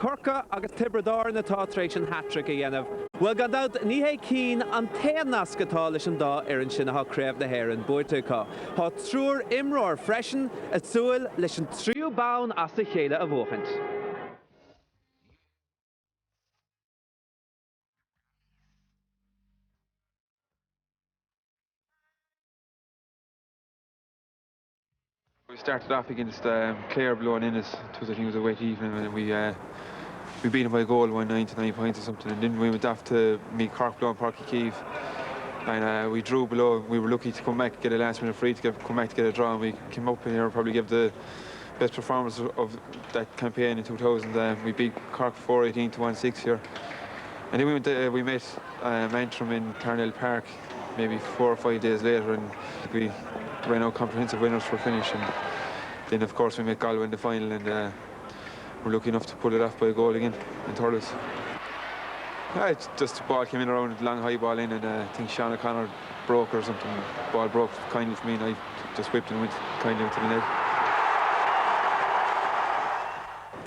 Corca agus Tibredar na tátrééis an hat-trick a dhéanamh. Well gan dat ní hé cín an téannas gotá leis an dá ar an sin a chréibh na héireann buirteá. Tá trúr imráir freisin a súil leis an tríú bán as a chéile a bhóchant. We started off against Clare blowing in us. I think it was a wet evening, and we beat them by a goal, 9 to 9 points or something, and then we went off to meet Cork below and Páirc Keeve, and we drew below. We were lucky to come back, get a last minute free to come back to get a draw, and we came up in here and probably gave the best performance of that campaign in 2000. We beat Cork 4-18 to 1-6 here, and then we met Antrim in Parnell Park maybe 4 or 5 days later, and we ran out comprehensive winners for finish, and then of course we met Galway in the final, and we're lucky enough to pull it off by a goal again in Thurles. It's just the ball came in around, long high ball in, and I think Sean O'Connor broke or something. Ball broke kindly for me, and I just whipped and went kindly into the net.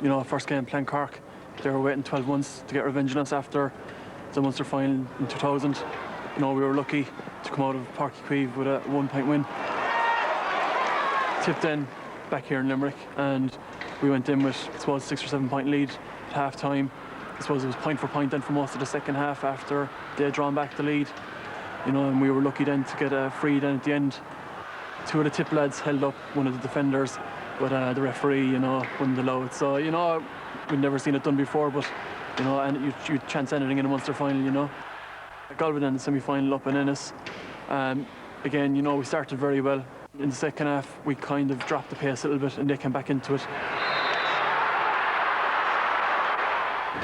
You know, first game playing Cork, they were waiting 12 months to get revenge on us after the Munster final in 2000. You know, we were lucky to come out of Páirc Keeve with a 1-point win. Tipped in back here in Limerick, and we went in with, I suppose, 6 or 7 point lead at half time. I suppose it was point for point then for most of the second half after they had drawn back the lead. You know, and we were lucky then to get a free then at the end. 2 of the tip lads held up one of the defenders, but the referee, you know, wouldn't allow it. So, you know, we'd never seen it done before, but, you know, and you chance anything in a Munster final, you know. Galway then in the semi-final up in Ennis. Again, you know, we started very well. In the second half, we kind of dropped the pace a little bit, and they came back into it.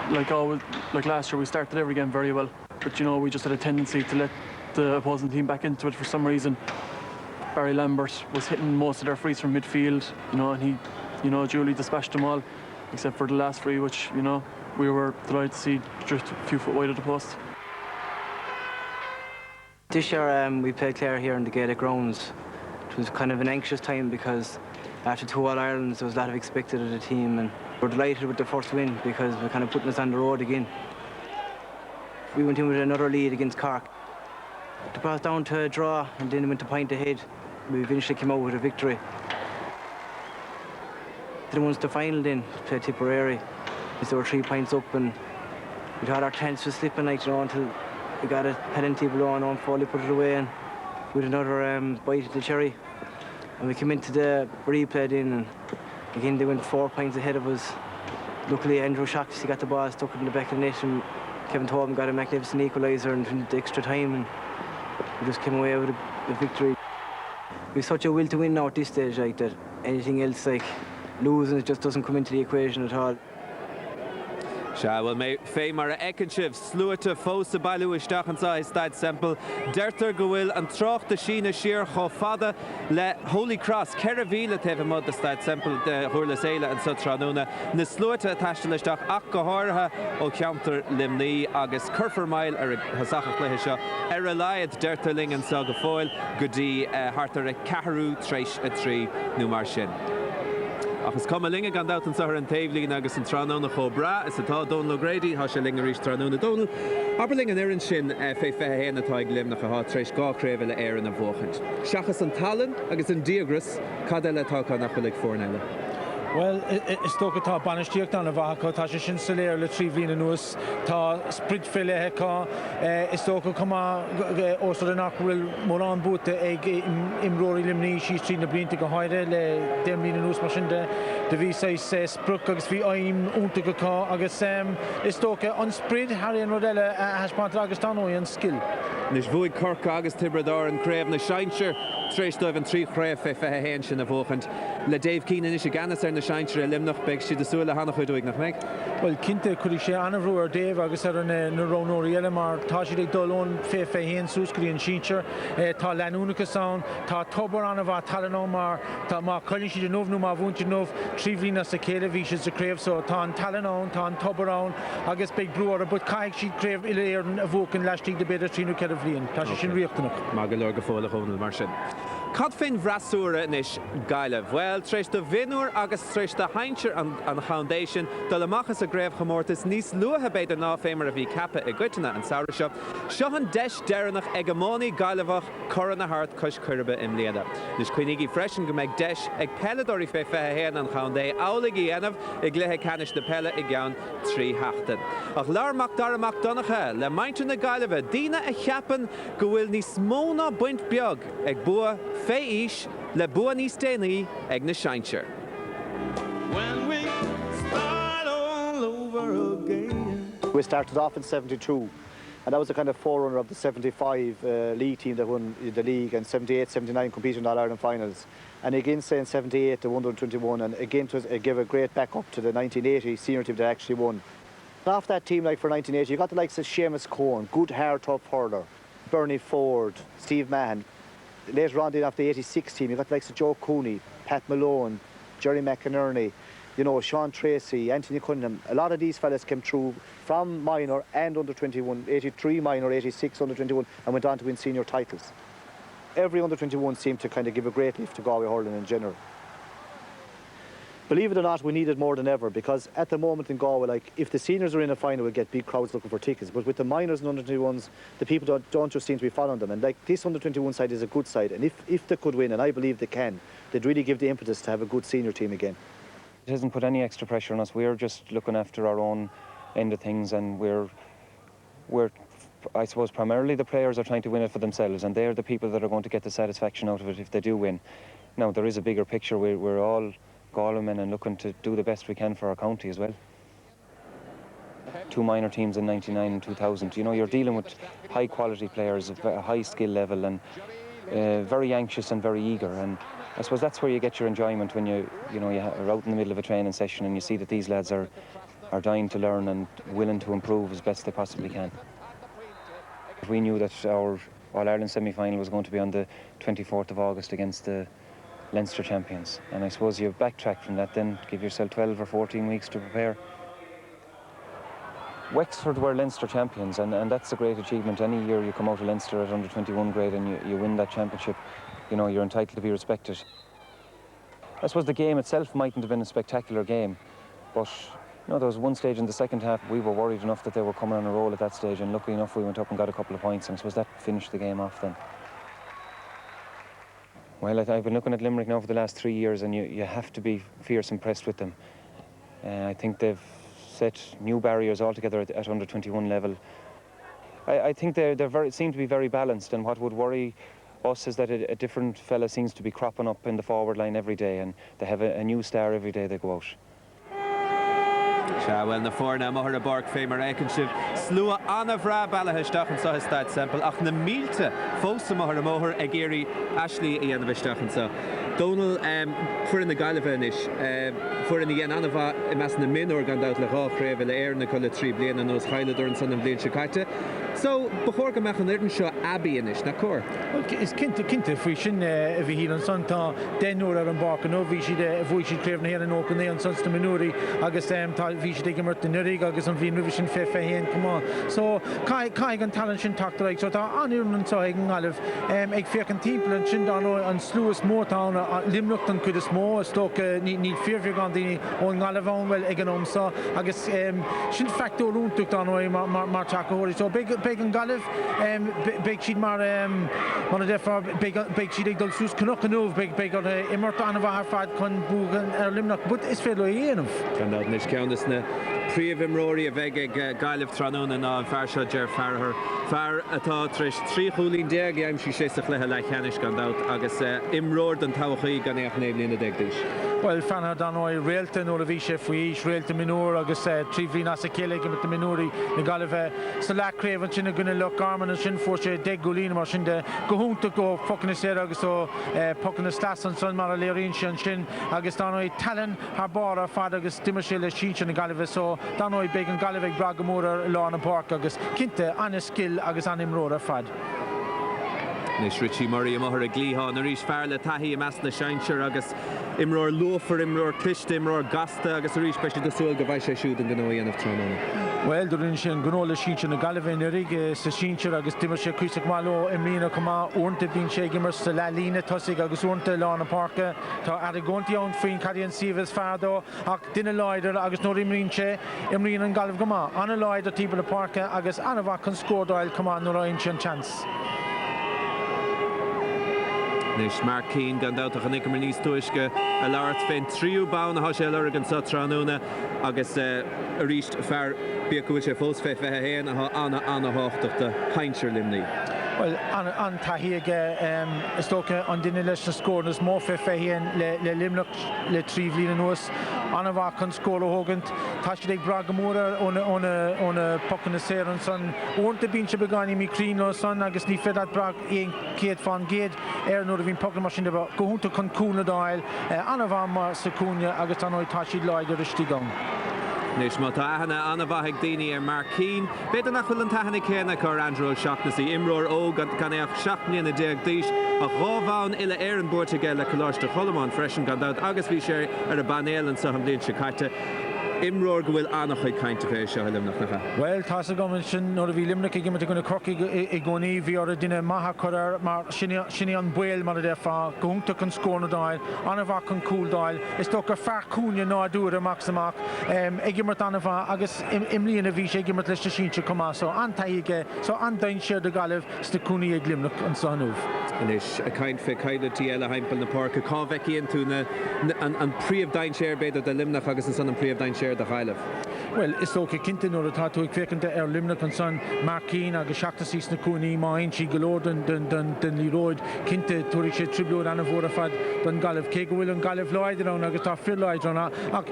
Like always, like last year, we started every game very well, but you know, we just had a tendency to let the opposing team back into it for some reason. Barry Lambert was hitting most of their frees from midfield, you know, and he, you know, duly dispatched them all, except for the last free, which, you know, we were delighted to see just a few foot wide of the post. This year we played Clare here in the Gaelic grounds. It was kind of an anxious time because after 2 All-Irelands there was a lot of expected of the team, and we're delighted with the first win because we're kind of putting us on the road again. We went in with another lead against Cork. They brought us down to a draw, and then went to point ahead. We eventually came out with a victory. Then once the final then, played Tipperary. We were 3 points up, and we had our chance to slip, like, you know, until we got a penalty below and Foley put it away, and with another bite at the cherry. And we came into the replay then, and again they went 4 points ahead of us. Luckily Andrew Shocks, he got the ball stuck in the back of the net, and Kevin Tobin got a magnificent equaliser in the extra time, and we just came away with a victory. We've such a will to win now at this stage, like, that anything else, like losing, it just doesn't come into the equation at all. Well, fé mar a ekenshif sluite fósa bailú isteach an sa stad simple dertar go bhfuil an trocht de sína siar cho fada le Holy Cross Ceravila tefh mod de stad simple de chuirla séile an sa tranúna na sluite taiste isteach ach go háirithe ó ceantar limní agus curfar mail ar hasachach léthe seo ar a laiad dertarling an sa go fáil go dtí hartar a ceathrú tréis a trí nó mar sin. Agus cum linge gan dat an sahar an taimhlín agus an tránóna chobra is atá Donal O'Grady há sé linge rís tránóna Donal. Aber linge an sin fé fé héna tá glim nach a tréis gácréibh le éan a bhóchant. Seachas an talan agus an diagras cad eile tá nach chuig fórneile. Well, is tócha tá banistíocht an a bhacha tá sé sin saléir le 3 bhína nuas tá sprid file hecha is tócha cuma óstar nach bhfuil mór an búta ag imróí limní sí trí na blianta go háire le 10 bhína nuas mar sin de bhí sé spruc agus bhí aim únta go cá agus is tócha an sprid haíon rodile heispáint agus tá óí an skill. Nis bhuaig Cork agus Tibredar an craibh na seintir tréis dóibh an trí chréibh fé fé héin sin a bhóchant. Le Dave Keenan is ganas ar na seintir a limnach beag si de súla hannach chuidúig nach meid. Well, cinnte chuir sé anamhrú ar Dave agus ar na rónóirí eile mar tá si ag dulón fé fé héin súscaí an seintir tá leanúnachas ann tá tobar anna bh talanó mar tá má chuilann si de nómhnú má bhúnti nómh trí bhína sa céile bhí si sa créibh so tá an talanón tá an tobar ann agus beag brúar a bud caiig si créibh ile ar a bhócan leistigh de beidir tríú cead a bhbliain. Tá sé sin riachtanach. Má go leor go fóla chónal mar sin. Cad féin bhrasúra inis Gaillimh? Well, treis do bhinúr agus treis do haintir an foundation dul amachchas a gréibh chomórtas níos luatha beidir ná féimar a bhí cappa i gcuiteanna an saoire seo. Seo an deis deireanach ag amónaí Gaillimhach chur na hart cos curba im léada. Nus cuinigí freisin go méid deis ag peladóirí fé fethe héan an chandé álaigh dhéanamh i gluthe canis na pelle i gceann trí heachtain. Ach learmach daramach donacha le mainte na Gaillimh dína a cheapan go bhfuil níos mó ná buint beag ag bua féis le bua níos déanaí ag na Seinseir. When we start all over again. We started off in 72, and that was a kind of forerunner of the 75 league team that won the league, and 78, 79 competed in All-Ireland finals. And again, say in 78, the 121, and again it gave a great backup to the 1980 senior team that actually won. Off that team, like for 1980, you got the likes of Seamus Cohen, good hard, tough hurler, Bernie Ford, Steve Mahan. Later on, after the 86 team, you got the likes of Joe Cooney, Pat Malone, Jerry McInerney, you know, Sean Tracy, Anthony Cunningham. A lot of these fellas came through from minor and under 21, 83 minor, 86 under 21, and went on to win senior titles. Every under 21 seemed to kind of give a great lift to Galway hurling in general. Believe it or not, we need it more than ever, because at the moment in Galway, like, if the seniors are in a final, we'll get big crowds looking for tickets. But with the minors and under 21s, the people don't just seem to be following them. And like, this under 21 side is a good side, and if they could win, and I believe they can, they'd really give the impetus to have a good senior team again. It hasn't put any extra pressure on us. We're just looking after our own end of things, and we're I suppose primarily the players are trying to win it for themselves, and they're the people that are going to get the satisfaction out of it if they do win. Now, there is a bigger picture. We're all Galway men and looking to do the best we can for our county as well. Two minor teams in 99 and 2000. You know, you're dealing with high quality players, a high skill level, and very anxious and very eager. And I suppose that's where you get your enjoyment, when you're out in the middle of a training session and you see that these lads are dying to learn and willing to improve as best they possibly can. We knew that our All-Ireland semi-final was going to be on the 24th of August against the Leinster champions, and I suppose you backtrack from that, then give yourself 12 or 14 weeks to prepare. Wexford were Leinster champions, and that's a great achievement. Any year you come out of Leinster at under 21 grade and you win that championship, you know, you're entitled to be respected. I suppose the game itself mightn't have been a spectacular game, but you know, there was one stage in the second half we were worried enough that they were coming on a roll at that stage, and luckily enough we went up and got a couple of points, and I suppose that finished the game off then. Well, I've been looking at Limerick now for the last 3 years, and you have to be fierce impressed with them. I think they've set new barriers altogether at under 21 level. I think they seem to be very balanced, and what would worry us is that a different fella seems to be cropping up in the forward line every day, and they have a new star every day they go out. Well, na fórna mohar a bark féimar éicinshib slua anna bhrá bailithe sa Stad Semple ach na mílte fósa mohar a móthar ag éirí Ashley i dhéanamh isteach sa. Donal fuair na Gaillimh inis, fuair na dhéan anamh I meas na minúr gan dát le ráchréibh le éir na coile trí bliain an nós chaileadúir an san an bbliain sicaite. So, before go mechan irin seo Abbey inis, na cór? Is cinte faoi sin a bhí híl an son tá denúir ar an barc an ó bhí siad bhuaigh siad cléimh na héan an ócan é an sons na minúirí agus tá bhí siad ag imirt na nurig agus an bhíon rubh sin fé héan cumá. So, caiig an talan sin tactar ag, so tá anúr an tá ag an Gaillimh ag féach an timppla an sin dána an slúas mórtána Limerick an cuid is mó, stoc ní fearfir gan daoine ó an Gaillimh an bhfuil ag an omsa agus sin factú rúntaach dána mar takeóirí. So, big an Gaillimh, big siad mar a defa big siad ag dul sús cnach an óh, big an imirt anamh ar fad chun búgan ar Limerick, but is féidir le dhéanamh. Candad nis ceannas na príomhimróirí a bheith ag Gaillimh tránúna ná an fear seo dear fearthar. Fear atá tris trí chúlín déag aim si sé sa chléthe le cheannis gan dát agus imróir an táhachaí gan éach néimlína déagdís. Well, fanna dan ói réalta nó a bhí sé faoi réalta minúr agus trí bhí as a céile mit na minúrí na Gaillimh sa lecréimh an sinna gona le garman an sin fór sé 10 golín mar sin de gohúnta go focanna sé agus ó pocanna stas an son mar a léiríonn sin sin agus dan ói talan haar bar a fad agus dimar sé le síte na Gaillimh, so dan ói big an Gaillimh ag bragamór lá an park agus cinnte anna skill agus an imróir a fad. Nis Richie Murray amahar a glíha na rís fear le tahi am asna sheintir agus imror lofer imror cliste imror gasta agus a rís special the soul go bhaid sé siúd an gnáí of Tramona. Well, durin sin gnóla síse na Galway na rig sa síir agus dimar sé cuiiseach málo imlína cumá ornta bín sé gimmar sa lelína tosig agus ornta lána parca tá aragonti an faoin cadíon sivas fardó ach duine leidir agus nó imlín sé imlín an Galway cumá anna leidir tíbar na parca agus anna bhac an scódáil cumá nó raon sin chance. Nis Mark Keane gan dáach an icmar níos tuisce a láirt féin tríú bán a sé legan sa Tránúna agus a ríist fear bíoúil sé fós fé fethe héan a anna háachta haintir limní. Well, an tahiige is tócha an duine leis na scónas mó fé féhéan le Limerick le trí bhbliain nuas anna bhac an scóla thugant tá sé ag brag móra óna pocan na séran san ornta bín se begáinní mí crín san agus ní fedad brag éon céad fan géad nuair a bhín pocan mar sin go húnta chun cúna dáil anna bha mar sa cúne agus an tá siad leidir istí gang. Nis má tahanana anna bhaigh daoine Mark Keane. Beidir nach bhfuil an tahanana céanna chu Andrew Shaughnessy imróir ó gan éach seachnaí na déag díis a ghábháin ile an búirte ge le choláiste cholamán freisin gandát agus bhí sé ar a banélan sa an blin se caite. Imróir go bhfuil annach chuid cainte fé seo limnach nach. Well, tá a gomin sin nó a bhí Limerick ag gimar gona croci i gcónaí bhí ar a duine maithe chuir mar sinna an buil mar a d fá gohúnta chun scóna dáil anna bhac chun cúldáil is tó gur fear cúne ná dúr amach samach ag gimmart anna bha agus imlíon a bhí sé gimmart leis síse cumá so antaige so andain siad a galibh sta cúnaí ag Limerick an sanúh. Is a caint fé caiiletí eile heimpel na parca cábheiceíonn tú an príomh dain séir beidir de Limnach agus an san an príomh dain séir de Chaileh. Well, is tócha cinnte nó atá tú ag fécannta ar Limerick an san Mark Keane agus seachtasí na cúnaí máin sí golóir den líróid cinnte túirí sé tribliúir anna bhór a fad don Galibh cé go bhfuil an Galibh leidirán agus tá fir leidirán ach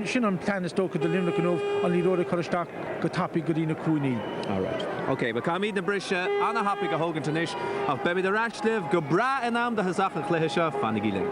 sin an plan is tócha de Limerick an an líróir chuisteach go tapí go dtí na cúnaí. All right. Okay, but Camid na brise anna happy go hogan tanis ach bemi the rashliv go bra in am the hazach and chlehisha fanigile.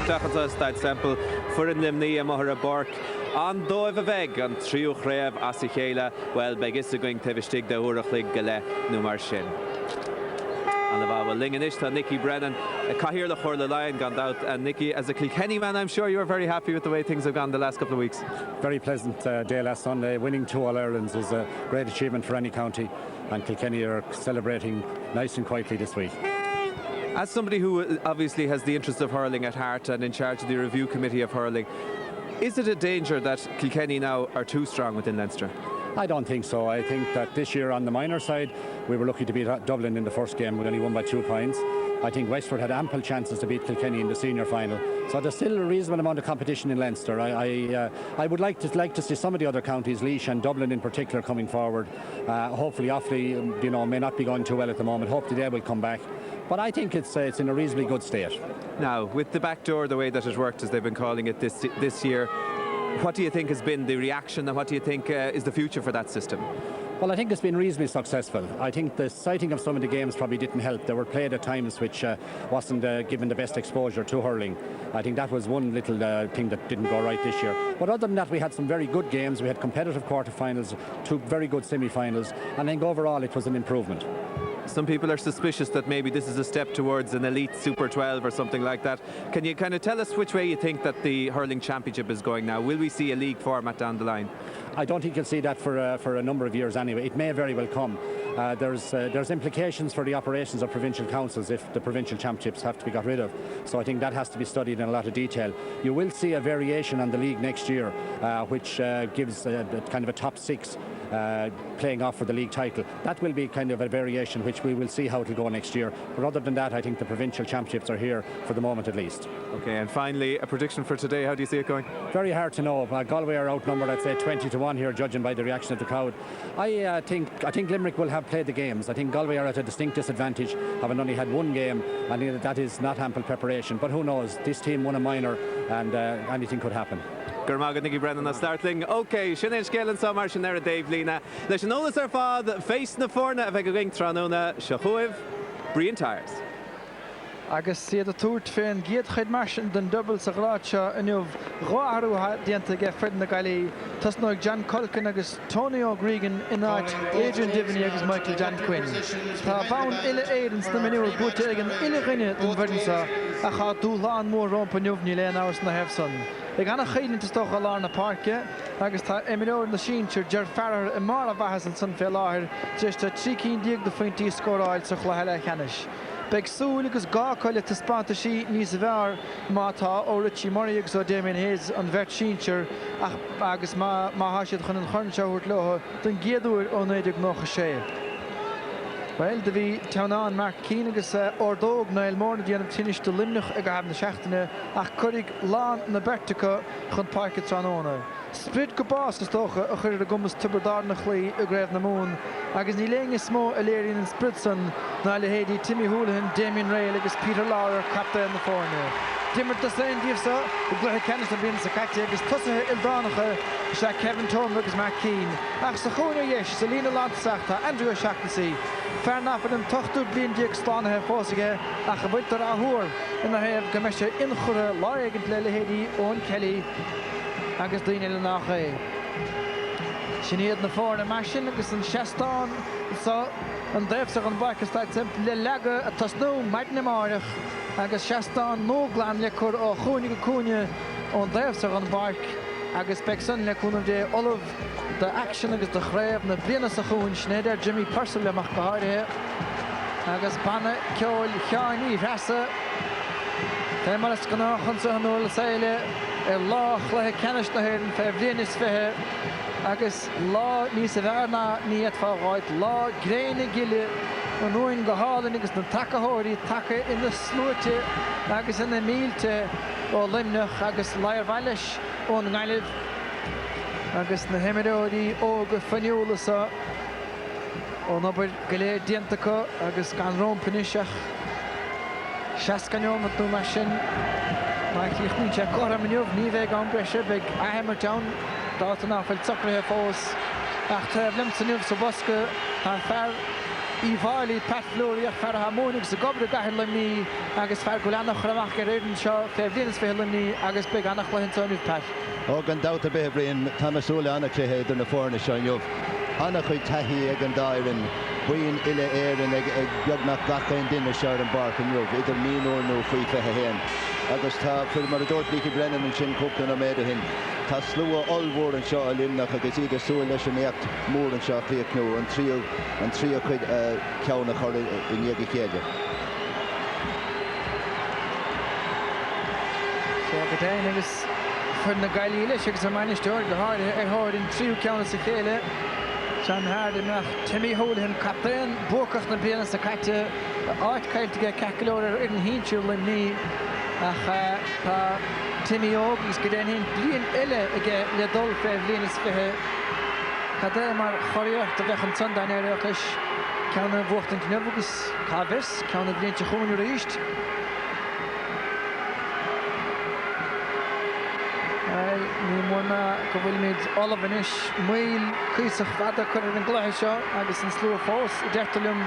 Tachata stad sample for in limni amahara bark an dóibh a bheith an tríú chréibh as i chéile well begis a going tevistig de uachlig gale nu mar sin. And the bhfuil linganis tá Nicky Brennan caithír le chóir le lion gone out and Nicky as a Kilkenny man I'm sure you were very happy with the way things have gone the last couple of weeks. Very pleasant day last Sunday. Winning 2 All-Irelands is a great achievement for any county and Kilkenny are celebrating nice and quietly this week. As somebody who obviously has the interest of hurling at heart and in charge of the review committee of hurling, is it a danger that Kilkenny now are too strong within Leinster? I don't think so. I think that this year on the minor side we were lucky to beat Dublin in the first game. We only won by 2 points. I think Wexford had ample chances to beat Kilkenny in the senior final. So there's still a reasonable amount of competition in Leinster. I would like to see some of the other counties, Laois and Dublin in particular, coming forward. Hopefully Offaly, may not be going too well at the moment. Hopefully they will come back. But I think it's in a reasonably good state. Now, with the back door, the way that it worked, as they've been calling it this year, what do you think has been the reaction and what do you think is the future for that system? Well, I think it's been reasonably successful. I think the sighting of some of the games probably didn't help. They were played at times which wasn't given the best exposure to hurling. I think that was one little thing that didn't go right this year. But other than that, we had some very good games. We had competitive quarterfinals, 2 very good semi-finals, and I think overall it was an improvement. Some people are suspicious that maybe this is a step towards an elite Super 12 or something like that. Can you kind of tell us which way you think that the hurling championship is going now? Will we see a league format down the line? I don't think you'll see that for a number of years anyway. It may very well come. There's implications for the operations of provincial councils if the provincial championships have to be got rid of. So I think that has to be studied in a lot of detail. You will see a variation on the league next year, which gives kind of a top 6 playing off for the league title. That will be kind of a variation which we will see how it will go next year. But other than that, I think the provincial championships are here for the moment at least. Okay, and finally, a prediction for today. How do you see it going? Very hard to know. Galway are outnumbered, I'd say 20-1 here, judging by the reaction of the crowd. I think Limerick will have played the games. I think Galway are at a distinct disadvantage, having only had 1 game, and that is not ample preparation. But who knows? This team won a minor, and anything could happen. Gurmagad Nicky Brennan a startling. Okay, Sinead Scale and Samar Shinera Dave Lena. Leis an ólas ar fád face na forna a bheith go going Tránúna Shahuiv Brian Tires. agus siad a túirt féin giad chuid marsin den double sa gráte inniuh ráharú dianta ge Fred na Galí. Tas nó John Culkin agus Tony O'Gregan in áit Adrian Divney agus Michael John Quinn. Tá bhain ile éidens na miniúil búte ag an ile rinne den bhirnsa a cha dúláán mór rompa niuhní le an áras na hefson. Ag anna chéilinn is toch a lá na parke agus tá éimiúir na síintir ger fearar I mar a bhahas an san fé láthir deiste 3 díag do faointí scóráil sa chluheile chenis. Beg súil agus gá coile ta spáta sí níos bhear mátá ó Richie Murray agus ó Damien Hayes an bheirt síintir agus má háisiad chun an chornseúirt lotha don géadúir ó 96. Well, de bhí teanán Mark Keane agus ordóg na Elmórna díanam tinis do Limnach ag na seachtaine ach churig lán na Bertica chun Parque Tróna. Sprid go bás is tócha a chuir a gummas tubardár na chlí a gréibh na mún agus ní léing smó a léiríonn an Spritson ná le héadí Timmy Houlihan, Damien Rail agus Peter Lauer captain na fórne. Dimmert de Slain díobsa go gluthe cenis na bíon sa caite agus tosathe ildánacha se Kevin Tom agus Mark Keane. Ach sa chúna dhéis sa lína landsaachta Andrew Shaughnessy. Fearnafan an tochtú blion díag slánathe fósaige ach a bhailtar a thuair ina héamh go meise inchure láigent le héadí ón Kelly agus daoine le nach é. Sinnéad na fórna maisin agus an seastán sa an déifsach an bhaicas táid simp le leaga a tasnú maid na máireach agus seastán nó glan le chur ó chúnig go cúne ón déifsach an bhaich agus beagsan le cúnam dé olah de action agus de chréibh na bliana sa chún snéidir Jimmy Purcell leach go háirithe agus banna ceol cheáiní rasa Tá mar is gná chun sa anúil le saoile lá chluthe cenis na hhéireann fé bblion is fithe agus lá níos a bhena níiad fágáid lá gréine giile an nuainn go hálan agus na takeóirí take ina slúite agus ina mílte ó Limnach agus Lair Bhailis ón Ngailimh agus na himimeóirí ó go faniúlasa ó nabair go léir diantacha agus gan rompanisiach seacaneom tú mar sin má chluchnín sé choramniuh ní bheith an breise beag ahamar town dáta náfuil socrathe fós ach tá blimsanniuh sa bosca tá fear íháilí petflúíach fear harmónic sa gobre gahir limní agus fear go leannach chuach go réidir seo fé bblianas fé limní agus beag annach lehintónú pet. Ó gan dáta beth blion tamasúla anna cléhéad na fórna seoinmh. Anna chuid taithí ag an dáirin buon ile éireann ag beagnach gachéin duine seir an bar an jobh, idir míú nó faoi fethe héin. Agus tá fuil mar a dúirt líci brenn an sin cúpla na méide hin. Tá slua allmhór an seo a Limnach agus idir súil leis an éacht mór an seo fiacnú an trío chuid ceanna chur in níag chéide. So go déin agus chun na Gailí leis agus a mainisteir go háirithe ar háir in tríú ceanna sa chéile. John Hardenach, Timmy Houlihan, captain, bócach na bliana sa caite áit cailte cecolóir ar an híntiú limní ach tá Timmy Ógus go déin blion ile aige le dul fé bblianas fithe. Tá dé mar choiríocht a bheith an sundain éireachis ceanna bhuachtain cnubh agus cabhis, ceanna blianta chúnú ríist. Ní mórna go bhfuil míid olavanis mail cúsach fada chuir an gluthe seo agus an slú fós i deirtalum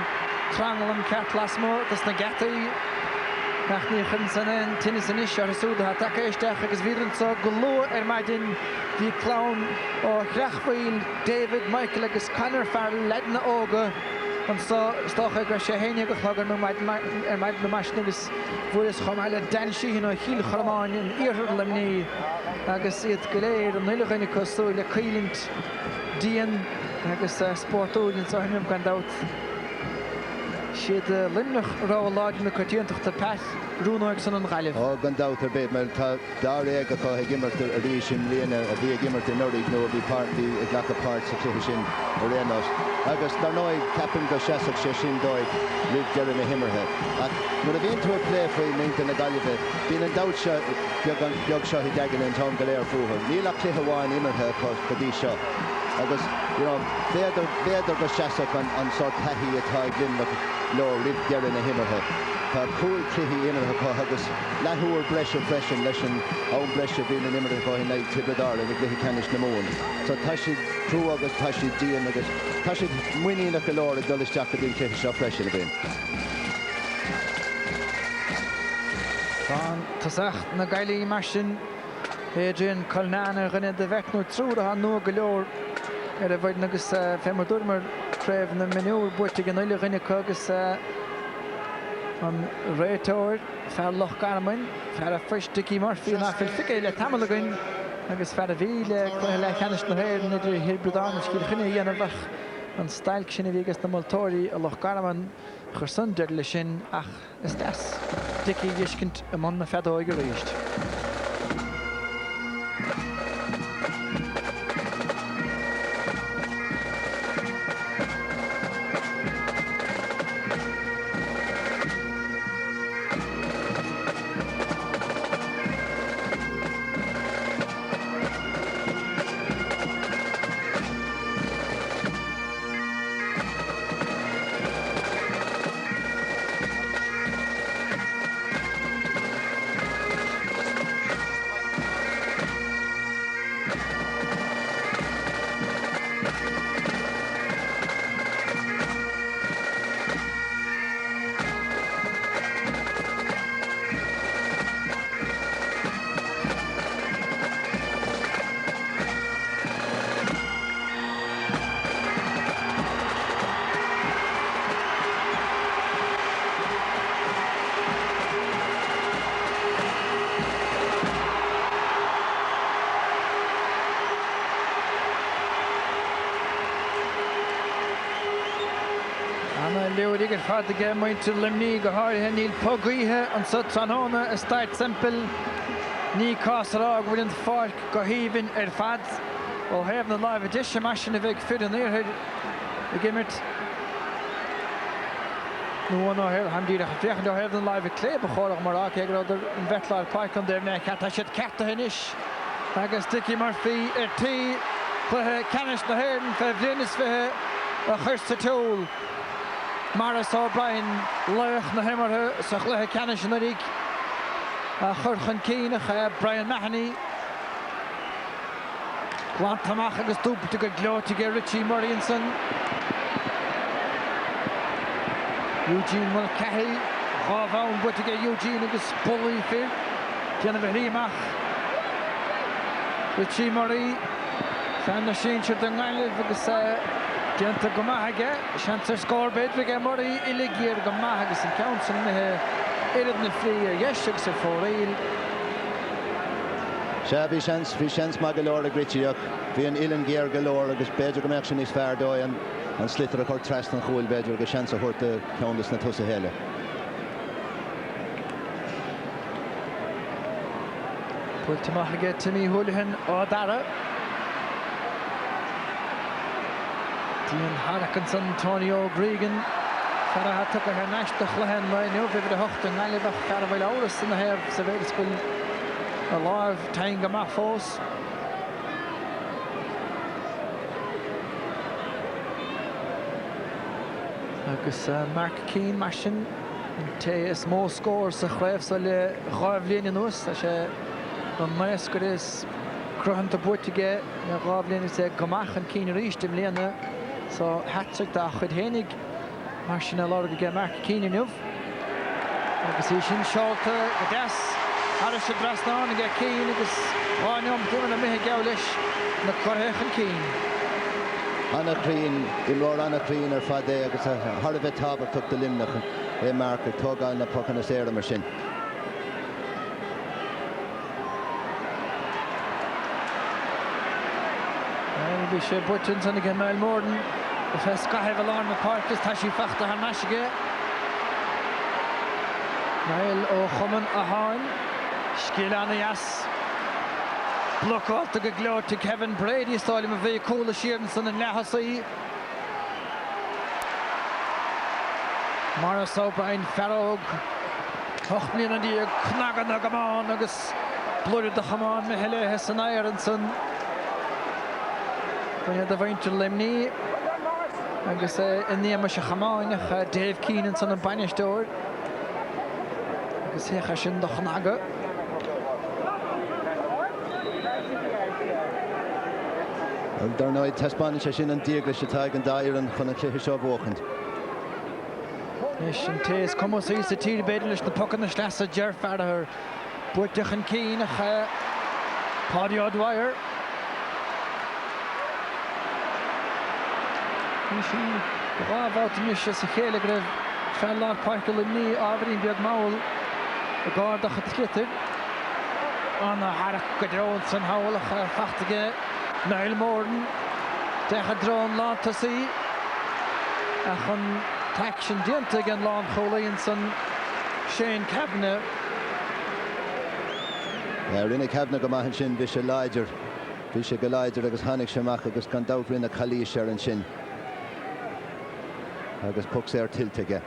trangalam ceart lasmó tas na gataí nach ní chun san tinnis an is ar súda tá takeéisteach agus bhíann sa go leor ar maidin bhí clán ó Chreachmhail, David, Michael agus Conor Farrell leidna óga an stocha gur sé héine go chlogar nó maid na maisna agus bhuilas chum eile den síhan ó chiil choramáin in iarthar limní agus iad go léir an nuilechaine cosú le cailint díon agus sportúin sa hannam gan dát. Siad Limnach ráláid na cotíonachta peth rúnáid san an Ghaillimh. Ó gan dát ar bit mar tá dá réige chu ag gimmart a rí sin léana a bhí gimmart in Nordic nó bhí party ag lecha part sa cluiche sin a réanas. Agus dar nóid capan go seaach sé sin dóid rid dearan na himmarthe. Ach mar a bhíonn tú a plé faoi mínta na Ghaillimh, bhín an dát seo beag seo i deagan an tám go léir fuair. Níl a cluiche bháin immarthe go dí seo. Agus féidir go seaach an sort taithí atá ag Limnach nó rid dearan na himmarthe. Tá cúil cluichí immarthe agus lethúir breise freisin leis an ón breise bhíon an immarthe fáin na tibredár ag gluichí canis na mún. So tá si trú agus tá si díon agus tá si muoíach go leir a dul isteach go dtíon cluiche seo freisin a bhíon. Tasach na Galway Martin Adrian Colnana rinne de vecno trúr a no golóir a bhaid nagus fémar dúmar tréimh na miniúr buirte an uile rinne cogus an réitóir fear Loch Garmain fear a first Dickie Murphy na fil fice le tamalagain agus fear a bhí le cheannis na héir na idir hirbredáin cíl chinine dhéanamh an stail sinna bhígus na Moltóirí a Loch Garmain chur deir le sin ach is das Dickie dhiiscint am na fedóig go ríist. Leorig fad the game went to LimerickGAA Neil Pogrihe and Sutranona a start simple Ní Casarag within the fork Gohevin fads or have the live edition machine of fit in there the gimmert no one here Hamdi Fiach do have the live clay before Marak other in Vetlar Park on there neck at shit cat to hinish agus Dickie Murphy T Canish the Hearn for Venus for a Hurst tool Maris O'Brien Lech na himmer Sachle Canish na rig Churchan Keenach Brian Mahoney Quantamach agus stoop to get glow to get Richie Murrayson Eugene Mulcahy Havaun but to get Eugene agus Bully Phil Jennifer Rimach Richie Murray Fan na sin sirt an gáileh agus Dianta go maithage seantar scór beit bheith Murray iligíar go maith agus an council na irid na frí yes agus fóréil Bhí seans má go leor a gritteach bhí an ilan géar go leor agus beidir go meach sin is fearr dó an slitar a chuir trest an chúil beidir go seans a chuirta ceandas na tusa héile. Púilte maithage Timmy Houlihan ó dara Díon Harkinson, Antonio Gregan Farah took a nash the Chlehan line over the Hocht and Nalibach Carvel Auris in the hair Seville School alive Tanga Mafos agus Mark Keane Mashin te small scores a chréf so le Ravlin in us a sé an maeskur is crohan to Portugal na Ravlin is Gamach and Keane reached him lena so hat-trick da chud hénig mar sin a lá go Mark Keane nuh agus sin seolta go deas ar sé drasná a get Keane agus bháinm tuan a mithe geall leis na chorthéchan Keane. Anna Crean, Imlor Anna Crean ar fad é agus har a bheith tábhar tucht de limnach é marcar tógáil na pocan na séra mar sin. Bhí sé buitins an ige Mel Morden a fes gaibh alán na parkas tá sí fachta ar meisige. Nail ó chuman a háin scíl anna jas blokáta go glóir to Kevin Brady stálim a bheith cóla siarn san an lehasaí. Maris O'Brien Farrog Hocht blian an díag knagan a gamán agus blúrid a chamán me heile san éireann san When the venture limni, I guess in the Amish Haman, Dave Keenan son of Banish door. I guess here Hashin the Hanaga. Dar nó testbáin sé sin an díagla se teag an dair an chuna cléthe seo bhchant. Nish and Tays come us is the T Bedlish the puck in the Slassa Jer Farher. Buitach and Keen Paddy O'Dwyer. Nishi about Nish as a Helegrave Fella Parkle in knee Averin Biag Maul. The guard of the Skitter. On the Harak Gadrons and Howell Fachtige Niall Morden. Drone lot to see. Taction Dient again Lon Collinson Shane Kavanagh. Rinne Kavanagh go maithe sin bhí sé láidir agus tháinig semach agus gan dát rinne chalís ar an sin agus puck sé ar tiltige.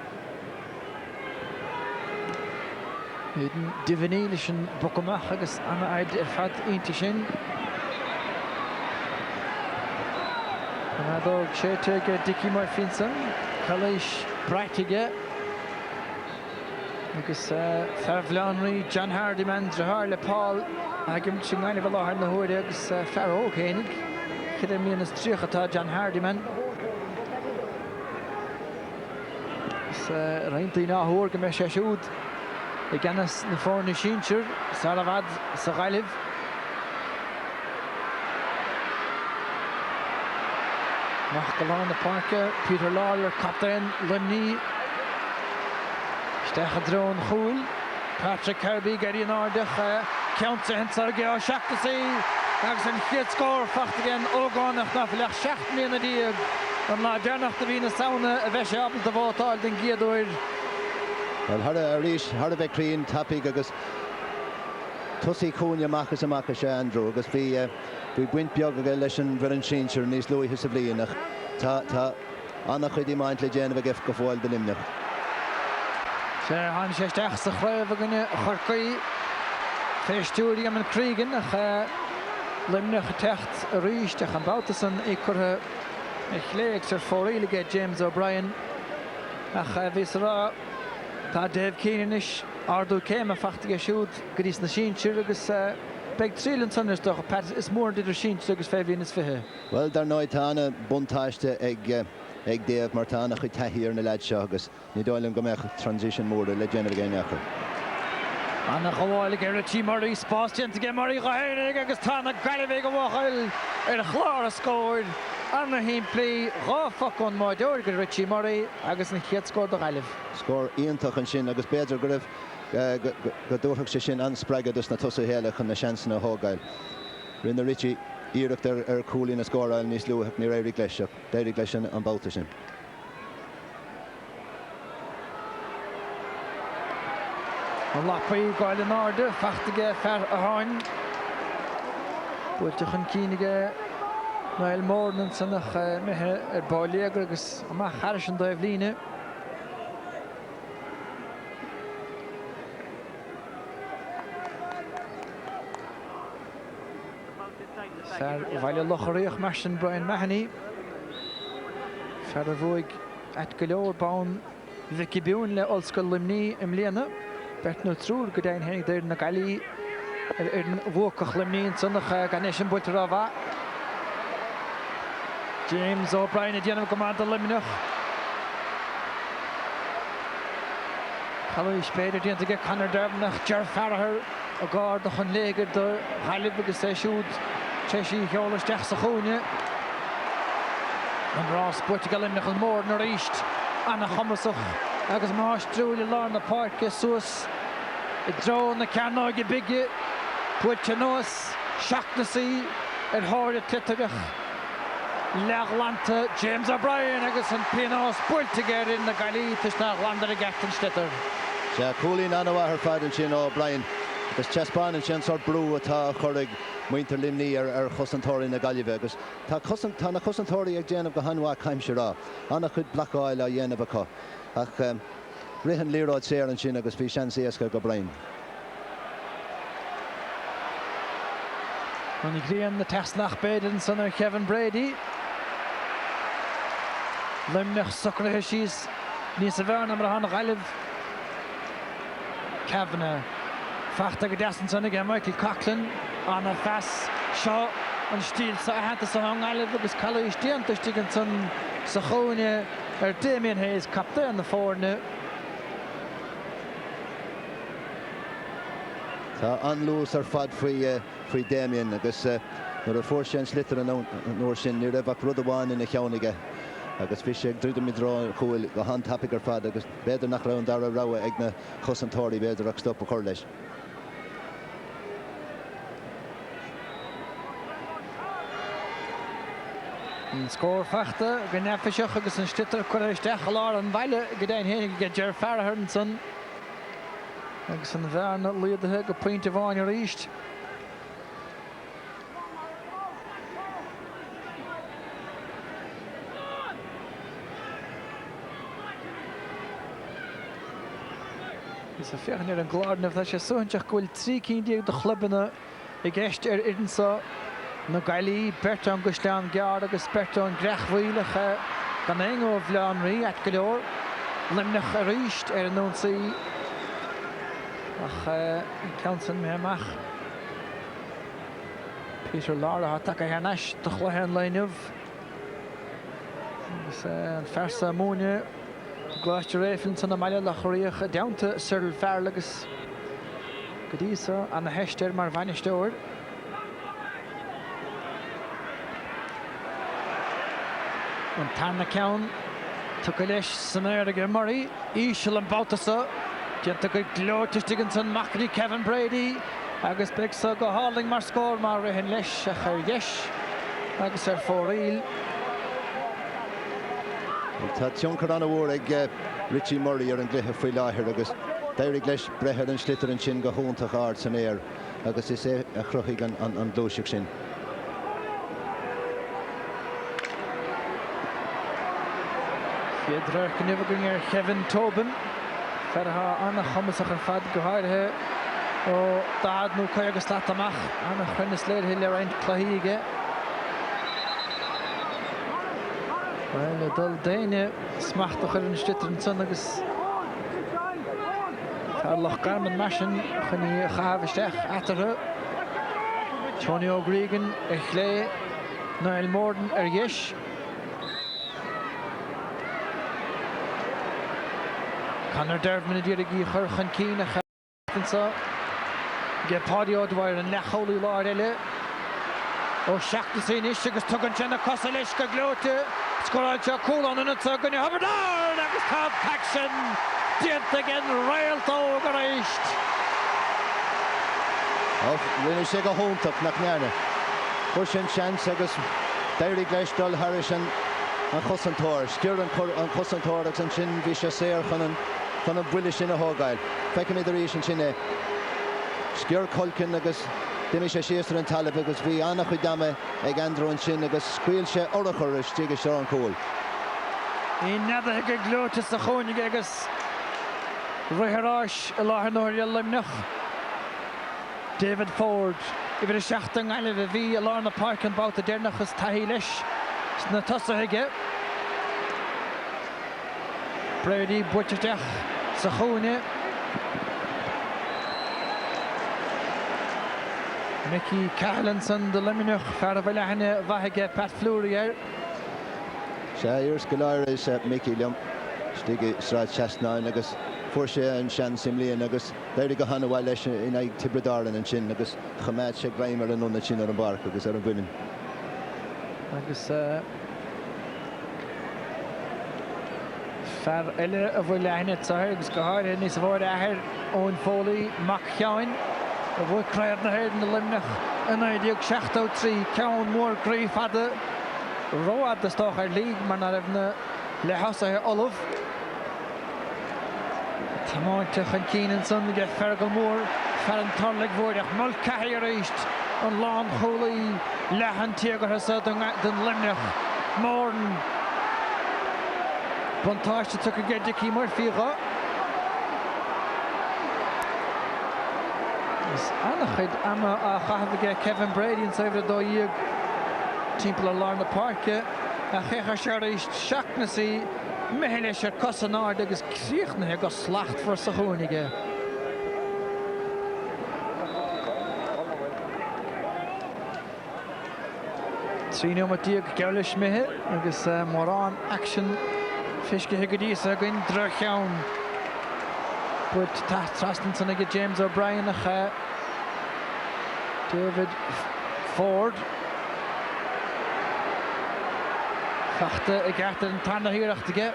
Divinílis Bucamach agus anna aid fad inti sin. Anadog Chetige Dickie Murphinson. Kalish Bratige agus Fervlanry John Hardiman Drahar Paul agam Chingani Valahar na Horde agus Farrow Koenig Kidemian is Trichata John Hardiman Reinti na Horga Meshashud Aganas na Forni Shincher Salavad Sagaliv Nachgalan de Parke, Peter Lawler, Captain Limney. Stechadron Goul, Patrick Kirby, Gary Nardich, Counter and Sergio Shaktasi. That's een goed score, vacht again, Ogon, nach Nafilach, Schacht me in the Diag. En la Jernach de Wiener Sauna, a Veshe Apple de Votal, den Giadoir. Well, Harda Arish, Harda Becreen, Tapig, agus Tussi Cunha Machas and Machas Andrew, agus we went Biog leis an Brennan Shincher níos luí his a blianach. Tá anna chuidí maint le déanamh gif go fáil de Limnach. Sé han sé steach sa chréibh aganine chorcaí féistúí am an crígan ach Limnach techt a ríisteach an Bautasan I curtha I chléig ar fórílige James O'Brien ach bhís rá tá Dave Keenanish ardú céim a fachtige siúd go dtís na Shincher agus Beg trillion sunners doch Pat is more did a sheen agus 5 is for Well dar noid tána buntáiste ag Dave Martana chu taíar na leid seo agus ní dóilm go meach transition mór le déanamh géineachar. Anna choáil ar a tí marí spástiant ge marí chahénig agus tána galibh go bhchail ar a chlár a scóir anna hín plí ráfacón máideir go Richie Murray agus na chiad scóir do galibh. Scór íontach an sin agus beidir go raibh go dúthach sé sin anspreagadus na tusa héalach an na seansan na hógail. Rinne Richie íireacht ar cúlí na scóráil níos luúthach ní éirí gleiseach, d'éirí gleisean an báta sin. An lapaí gáil an áde, fachtige fer a háin. Buirteach an cínige Niall Morden sanach mithe ar báiliagar agus amach charis an dóibh líne. Bhaile locharíoch marsin Brian Mahoney. Fer a bhuaig at go leor bán Vicky Bún le Olscoil Limní im léana. Bert nó trúr go daon hennig déir na gailí ar an bhuacach Limní sannach gan éis an builtar a bha. James O'Brien a déanamh go maidir Limnach. Chalú spéidir déanta ge Conor Dermnach Ger Farragher a gáardach an léigear do Ghailibh agus é siúd Cheshi Heolasteach sa chúine. An rás buirteach Limnach an mór na ríist anna chumasach agus más drúile lá na páirce suas I dró na ceannáid I bige buirte nuas seachnasaí ar háir cliteagach Leaghlanta James O'Brien agus an pinás buirteagéir in na gailí tis na landar a gceachtain stitar. Se cúlín anmhathar fad an sin O'Brien agus chespáin an sin sort brú atá chuirigh muinter Limní ar chosantóirí na Galibh agus tá na chosantóirí ag déanamh go hanmha caiimse rá anna chud blacáil a dhéanamh acu ach rihan líráid séar an sin agus bhí sean éasca go Brian. An gríon na teasnach béidir san ar Kevin Brady. Limnach sucrathe síos níos a bhearn am ra na Ghailibh. Kavanagh fachta go deasan sanna ge Michael Coughlin anna fas seo an stíl sa hananta san an Ghailibh agus callú is déantas tígan san sa chóine ar Damien Hayes capta an na fórne Tá an lús ar fad faoi Damien agus nuair a fór sin slitar an nóir sin ní raibh rud amháin ina cheannaige agus bhí sé drúda midrá chuil go han tapig ar fad agus beidir nach raibh an dara rogha ag na chosantóirí beidir ach stop a chur leis. An scór feachta go nefiseach agus an stitar chuisteach lá an bhaile go déon hénig go dear fearthar san agus an bhearna líadathe go pointe bháin ar ríist. Is a fiochan ar an gládan bheit sé suhanteach gohfuil trí cíndíag do chlubanna i gceist ar idansa na Galí Bertán Gusleán Gear agus Bertán Grechmhuilecha gan éó bhleánraí at go leor Limerick a ríist ar an nónsaí ach ceansan méach Peter Lara take a heanais do chluithe an léineh agus an fersa móne gláiste réifinn san na meile le choíoch a deanta Cyril Farrell agus go díosa an na heisteir mar bhainisteir. An tarna ceann tu go leis san airige Murray ísisiil an bátasa dianta go glóirteistigin san macní Kevin Brady agus beagsa go háling mar scór mar rihin leis a chuir dheis agus ar fóríl. Tá tionchar an bhór ag Richie Murray ar an gluthe faoi láthair agus d'éirigh leis brethir an slitar an sin go húntaach ard san éir agus is é a chruchaigh an glóiseach sin. Fiadra cynnyfagwng ar Kevin Tobin ferha anna chomasach ar fad go háirithe ó dad nhw coi agus leat amach anna chrynas leir hi le raint clahíige. Wel, y dul daine smachtach ar an stitar an son agus Loch Garman masin chun í chahabhisteach atarthe. Tony O'Gregan ar chlé Niall Morden ar dheis. Conor Dermot a dúra í churchan cín a chatansa. Ge pádio dwair an lecholaí láir eile. Ó seachta sin is agus tugann sin na cosa leis go glóte. Scoráilte cúlán in atá gonne Haberdár agus tá Paxson dianta gin réaltó go réist. Rinne sé go húntaach nach nearne. Fuair sin seans agus d'éirigh leis dul Harris an chosantóir. Scior an chosantóir agus an sin bhí sé séir chun an bhuiile sin a thógáil. Feiceann idir éis an sin é. Scior Culkin agus Dimi sé séastar an talamh agus bhí annach chu dama ag Andrew an sin agus scuil sé orachar is tíige seo an cúil. Í nada go glótas a chónig agus roitheráis a láthanóir Limerick. David Ford i bhí seachtain eile bhí a lá na park an báta déirnachas taí leis na tosaithe. Brady buirteach sa chóine. Mickey Carlinson de Limerick fear bhfuil lehanne bhaithe Pat Fleury. Sé irs go leir is Mickey Liam stigige sráid 69 agus fuair sé an sean simlíon agus d'éirigh go hanna bhhail leis in ag Tibradálan an sin agus chaméid sé gréimar an nuna sin ar an barc agus ar an bhuiinn. Agus fear eile a bhfuil lehanne táir agus go háirithe níos bhór athir ón fólaí Mac Cheáin. A bhfuil creir na héir na Limerick in éideag 63 ceann mór gríomh fada roiad de stoch ar líg mar na raibh na le hosaithe Olaf. Támáinte chun cínan san go fergal mór fer an tarlaigh mhóriach mul caithear éist an lán cholaí lehan tíagartha den Limerick. Morden buntáiste tu go gaidir cí mar fiacha. Annachid ama a chahabhige Kevin Brady an saibhre dó íag timppla a Larna Parke a chéchar seir éist seachnasaí mehéile sé cosanáid agus críochnathe go slacht for sa chónige. Tríú matíag geolis mithe agus mórán action fiscithe go díosa go indra cheann. But trastan san ige James O'Brien a David Ford. Fachta ag eachtar an tarna híireachtaige.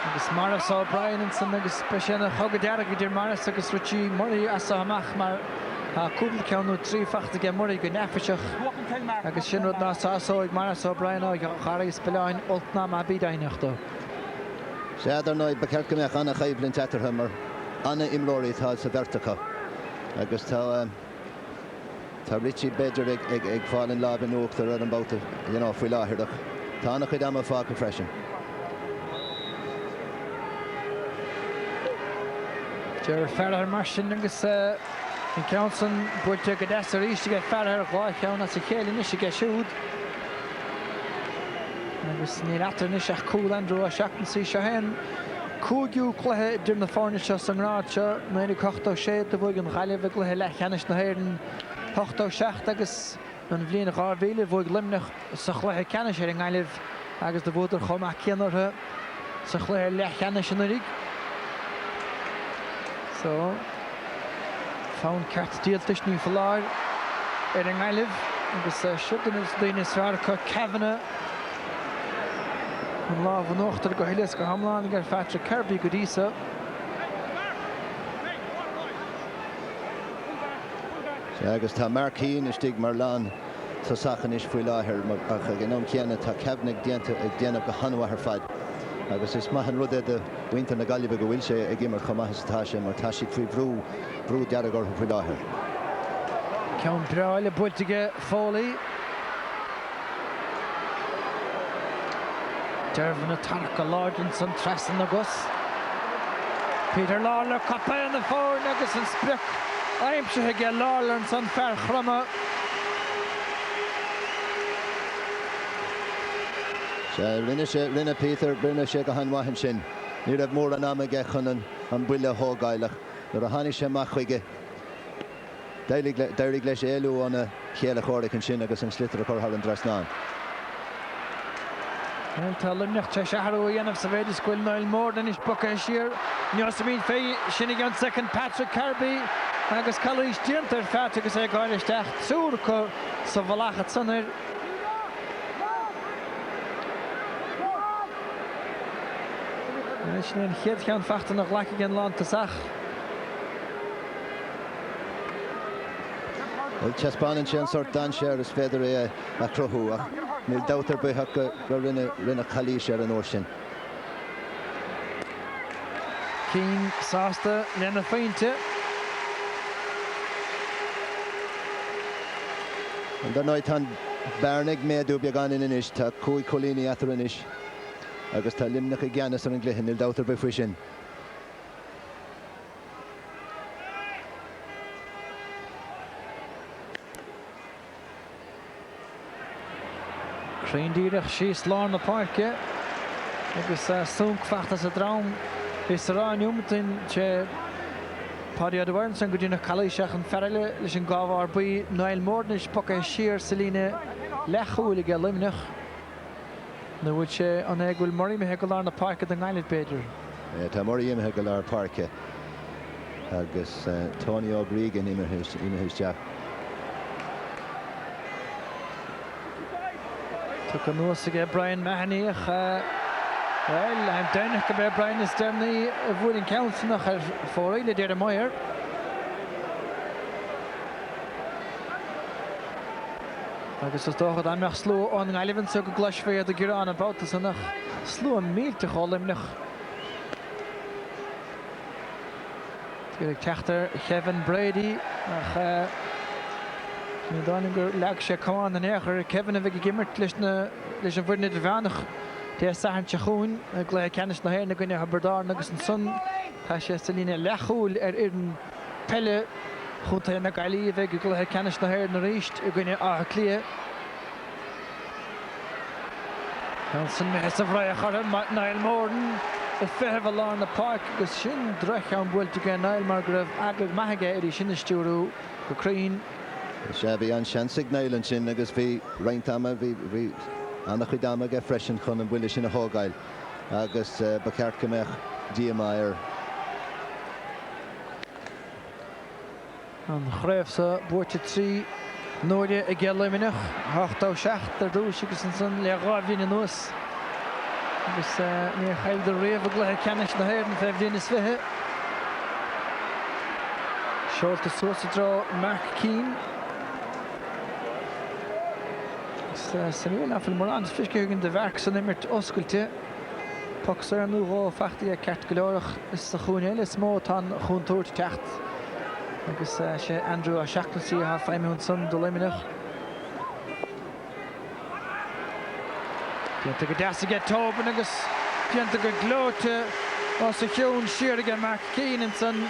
Agus Maris O'Brien an san agus speisianna chogad dearag idir Maris agus Richie Murray as amach mar cúpla ceanú trí fachtaige Murray go nefiseach agus sin rud ná sásóig Maris O'Brien á charí speáin oltna má bídainachta. Séadar ná beceirt go meach anna chaibblin tetartha mar anna imlóirí tá sa vertacha. Agus tá Richie beidir ag fáilin láb in uachtar ar an báta faoi láthirach. Tá anna chuid ama fá go freisin. Ger ferðar mar sin agus in Counson buirte go desar ístige ferðar gláith cheann as a chéilin is ige siúd. Agus ní atar is ach cúil andrú a seachtan sí seo hen. Cúgiú cluthe idir na fáne seo san rád seo, méidir 87 a bhuaig an chaileh gluthe lechanis na héireann 87 agus an bhbliana gá bhéile bhuaig limnach sa chluthe canis ar an gaileh agus do bhúdar chomach céanartha sa chluthe lechanis an rig. So, fáin ceart díaltais ní faláir ar an gaileh agus siúdan is daoine sráracha cehanna an láh an ochtar go hiilis go hamláin gur feitra Kirby go dísa. Agus tá mar cín istigh mar lán sa sachan is faoi láthir ach gnám ceanna tá ceabhnig déanta ag déanamh go hanmhathar fad. Agus is maithan rud de winter na Galway go bhfuil sé ag immer chomachas tá sé mar tá siad faoi brú dearagor faoi láthir. Ceann breáile builtige Foley. Dervan a tarca Lorden san tresan agus. Peter Lawler cappa in the fór agus an sprich. Aimse ge Lawler an san fer chrama. Rinne Peter brinne sé go hanmhain sin. Ní raibh mór an am ige chun an buile thógáilech. Nuair a tháinig sé mach chuige. D'éirigh leis éalú anna chéile chóirigh an sin agus an slitar a chorthar an drasnáin. Tá limneach te seaharú dhéanamh sa bhéidir scoil Niall Morden is bucha siar. Níos mín fé sinnig an second Patrick Kirby agus chalís diantar feart agus é gáiristeach súr chu sa bhlachad sanir. Is een geet gaan vechten nog lekker in land te zag. Well, Chespan and Chen sort dan share is feather a crohu. Nil daughter by hak rinne khali share an ocean. Keen Sasta Lena Feinte. And the night han Barnig me do began in ish ta Kui Colini Atherinish. Agus tá limnach i gceannas ar an gcluiche níl dátar ba faoi sin. Creindíireach síos lár na páirce agus súncfachtas a drám is rániumatain sé pádiad bhain san go dtína chalíiseach an ferile leis an gábhar buí Niall Morden is poca siar sa líne lechúige limnach. Na bhfuil sé an éagúil Murray me go lár na páirce den gaiile Péidir. Tá Murray me go lár páirce agus Tony O'Brien imime teach. Tu go nuas ag Brian Mahaniach well, I'm down go be Brian is dermnaí a bhfuil an councilnach ar fóraile déir a maiir. Agus is dóchad amach slú an gaiilehn so go glasféad a gurán about as annach slú an mílte cholimnach. Gur ag teachtar Kevin Brady ach ní dáin gur leag sé comán an éair Kevin a bheith gimmert leis an bhuiir idir bheannach té sahan teachún a glé ceannis na héir na gine Haberdár agus an sun tá sé sa líne lechúil ar an pelle chunta na gailí a bheith go glé ceannis na héir na ríist a gine átha clia. Hansen me sa bhraith a chur Niall Morden a fetheh lár na páirc agus sin dreich an bhfuilte go Niall mar go raibh aglah maithige ar sin isteúrú go craín. sé bhí an seansig Niall sin agus bhí reintama bhí annach chuid ama ge freisin chun an bhuiile sin a thógáil agus ba ceart go meach díamair. An chréifhsa búirte trí nóide I gceall Limerick 8-7 ar dúis agus an san le rábhíon in nuas. Agus ní chaibh de réomh gluthe ceannis na héir an feh bhíon is fithe. Seolta suasa drá Mark Keane. San uair na mar an fisciúgan de bhharc san imirt oscailte. Pucks ar an uá fachtaí a ceart go leorach is sa chúnéil is mó tá chúntúirt techt. Agus sé Andrew a seachtaí a feimún san do Limerick. Pianta go deasa tóban agus pianta go glóte os a chiún siar aige Mark Keane in san.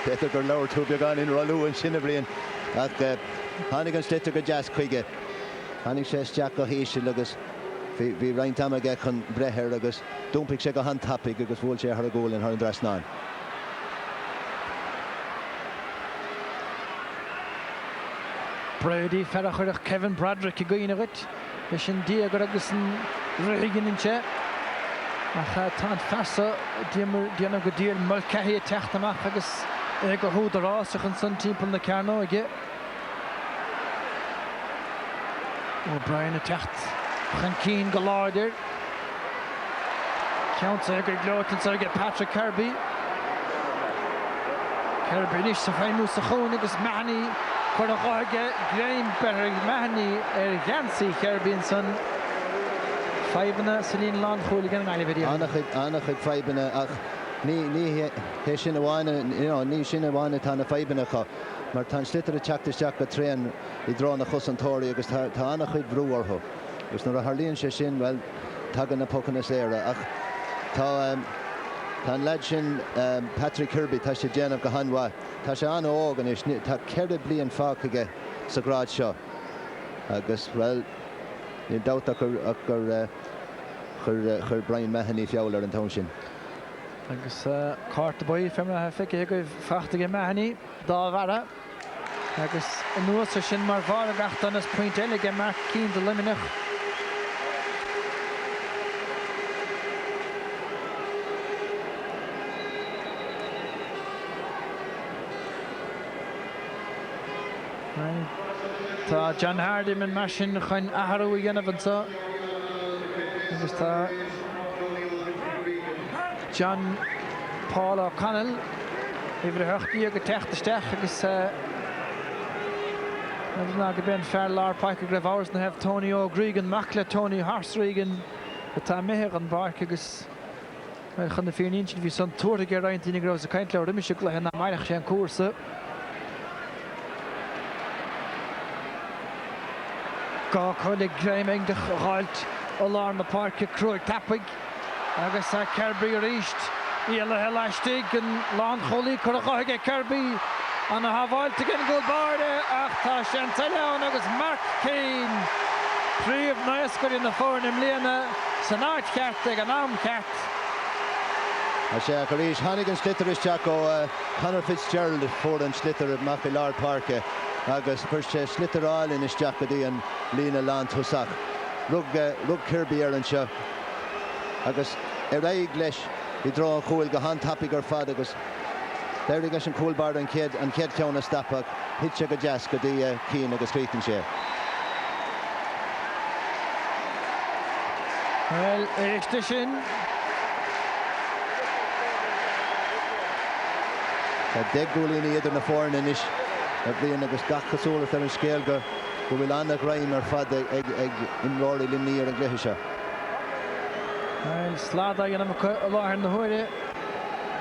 Peter gur leir tú beagán in rollú an sinna blion ach tháinig an slitir go deas chuige. Tháinig sé isteach go híise agus bhí roinnt aige chun brethir agus dúmpaigh sé go handtappaigh agus bhfuil sé ar a ggóil in thar an dreasnáin. Brady ferachurach Kevin Bradrick I gcuine rit. Is sin díagar agus an rigan in sé. Ach tá fesa díanamh go dtír mulcaí techt amach agus go húdarrásach an san timppla na cearnó aige. O'Brien a techt chan Keane go láidir. Ceanta gur glótan sa aige Patrick Kirby. Kirby níos sa feimú sa chón agus meanaí chuir a gáige Graham Berg meanaí gheansaí Kirby an san. Feibanna sa líon lán chúla gan an eile Anna chud feibanna ach ní sin bháine tá na feibanna chu mar tá slitar a teachtasteach go tréan I drá na chusantóirí agus tá anna chud brúarthu. Gus nuair a tharlíonn sé sin well tagan na pocanna séire ach tá an leid sin Patrick Kirby tá sé déanamh go hanmha. Tá sé anna ógan is tá ceirde blion fácaige sa grád seo agus well ní dáta chur Brian Mahoney fiáil ar an tón sin. Agus cáirta buí femra fice go fachtaige Mahoney dá bhara. Agus an nuas sin mar bhar a gachtan is point eile ge Mark Keane de Limerick. Tá John Hardy min mar sin chuin aharú I dhéanamh ansa. Agus tá John Paul O'Connell Ifir a thuchtaí go teachtasteach agus ná go ben fear lár paice go raibh áras na hebh Tony O'Gregan mac le Tony Harsregan tá méthir an barc agus chun na fíornín sin bhí san túirta go roinntaí go a caiint le riimiise go le na maireach sé an cuasa. Gá chuig Graham de ghailt ó lár na parce cruúig tappaig agus Kirby a ríist íile heileistigh an lán cholí chu a gáige Kirby an na haváilte gin go barde ach tá sé an taileán agus Mark Keane príomh naascair in na fórnim líana san áit ceart ag an am ceart. A sé go ríis tháinig an slitar isteach ó Conor Fitzgerald fór an slitar amach I lár parce agus chuir sé slitaráil in isteach go dtí an lína lán tosach. Rug Kirby ar an seo agus raigh leis I drá an chúil go handtappaigh ar fad agus Déirigh leis an cúlbar an céad ceanna stapach hitse go deas go dtí Keane agus chríotann sé. Well, éiste sin Tá 10 gúlíní idir na fórna inis a bhíonn agus gach cosúlas ar an scéal go bhfuil annach raim ar fad ag imráirí limní ar an gluiche seo. Well, sláda dhéanam láthir na huaire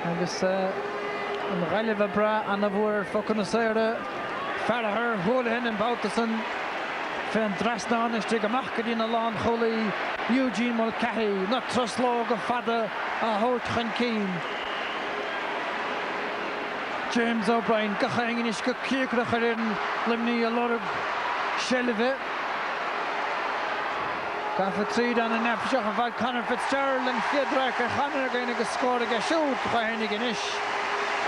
agus an ghaileh bra anna bhfuair focan na saoire fearthar thualaithin an bátasan féin dreasnáin is tríd amach go dtí na lán cholaí Eugene Mulcahy na trosló go fada a thuirt chun Keane. James O'Brien go chaingin is go cíocrach ar an limní a lorg sellibhe. Gafa tríd an nepseach a bhaid Conor Fitzgerald an fiadrach ar chanar gaine go scóir a siút chuinnig in is.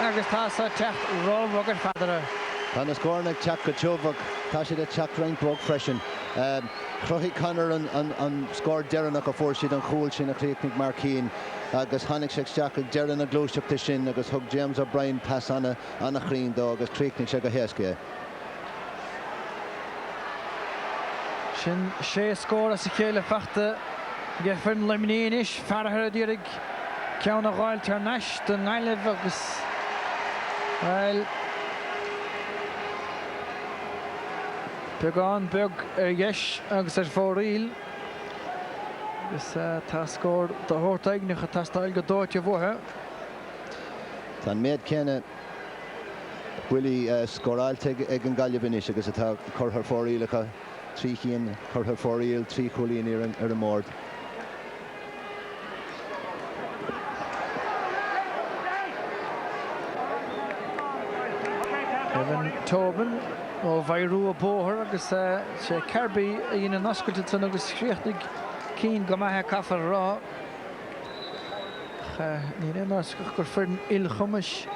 Agus tá sa techt rómhag ar fadara. Tá na scórna teach go teomhach tá siad a teach reimpóg freisin. Chruthigh Conor an scór dearannach a fór siad an chúil sin a chríochnig Mark Keane. agus tháinig sé isteach dearan na glúiseachta sin agus thug James O'Brien pass anna chrín dó agus trícnig sé go héasca. Sin sé scór a sa chéile feachta gefin limníis fearthar dírig ceann a gháil tar neis den ngaileh agus well beagán beag dheis agus fóríl agus tá scór do thórtaigneach a tá stáil go dóite bmhuthe. Tá méid céine bhuilí scóráilte ag an Galway agus atá churthar fórílacha trí chéan churthar fóríl trí cholín ar an mórd. Kevin Tobin ó bhairú a bóthir agus sé Kirby a dhéana nascailte san agus scríochtaigh cín go maithe caafar rá. Ní nascach gur fearn ilchumas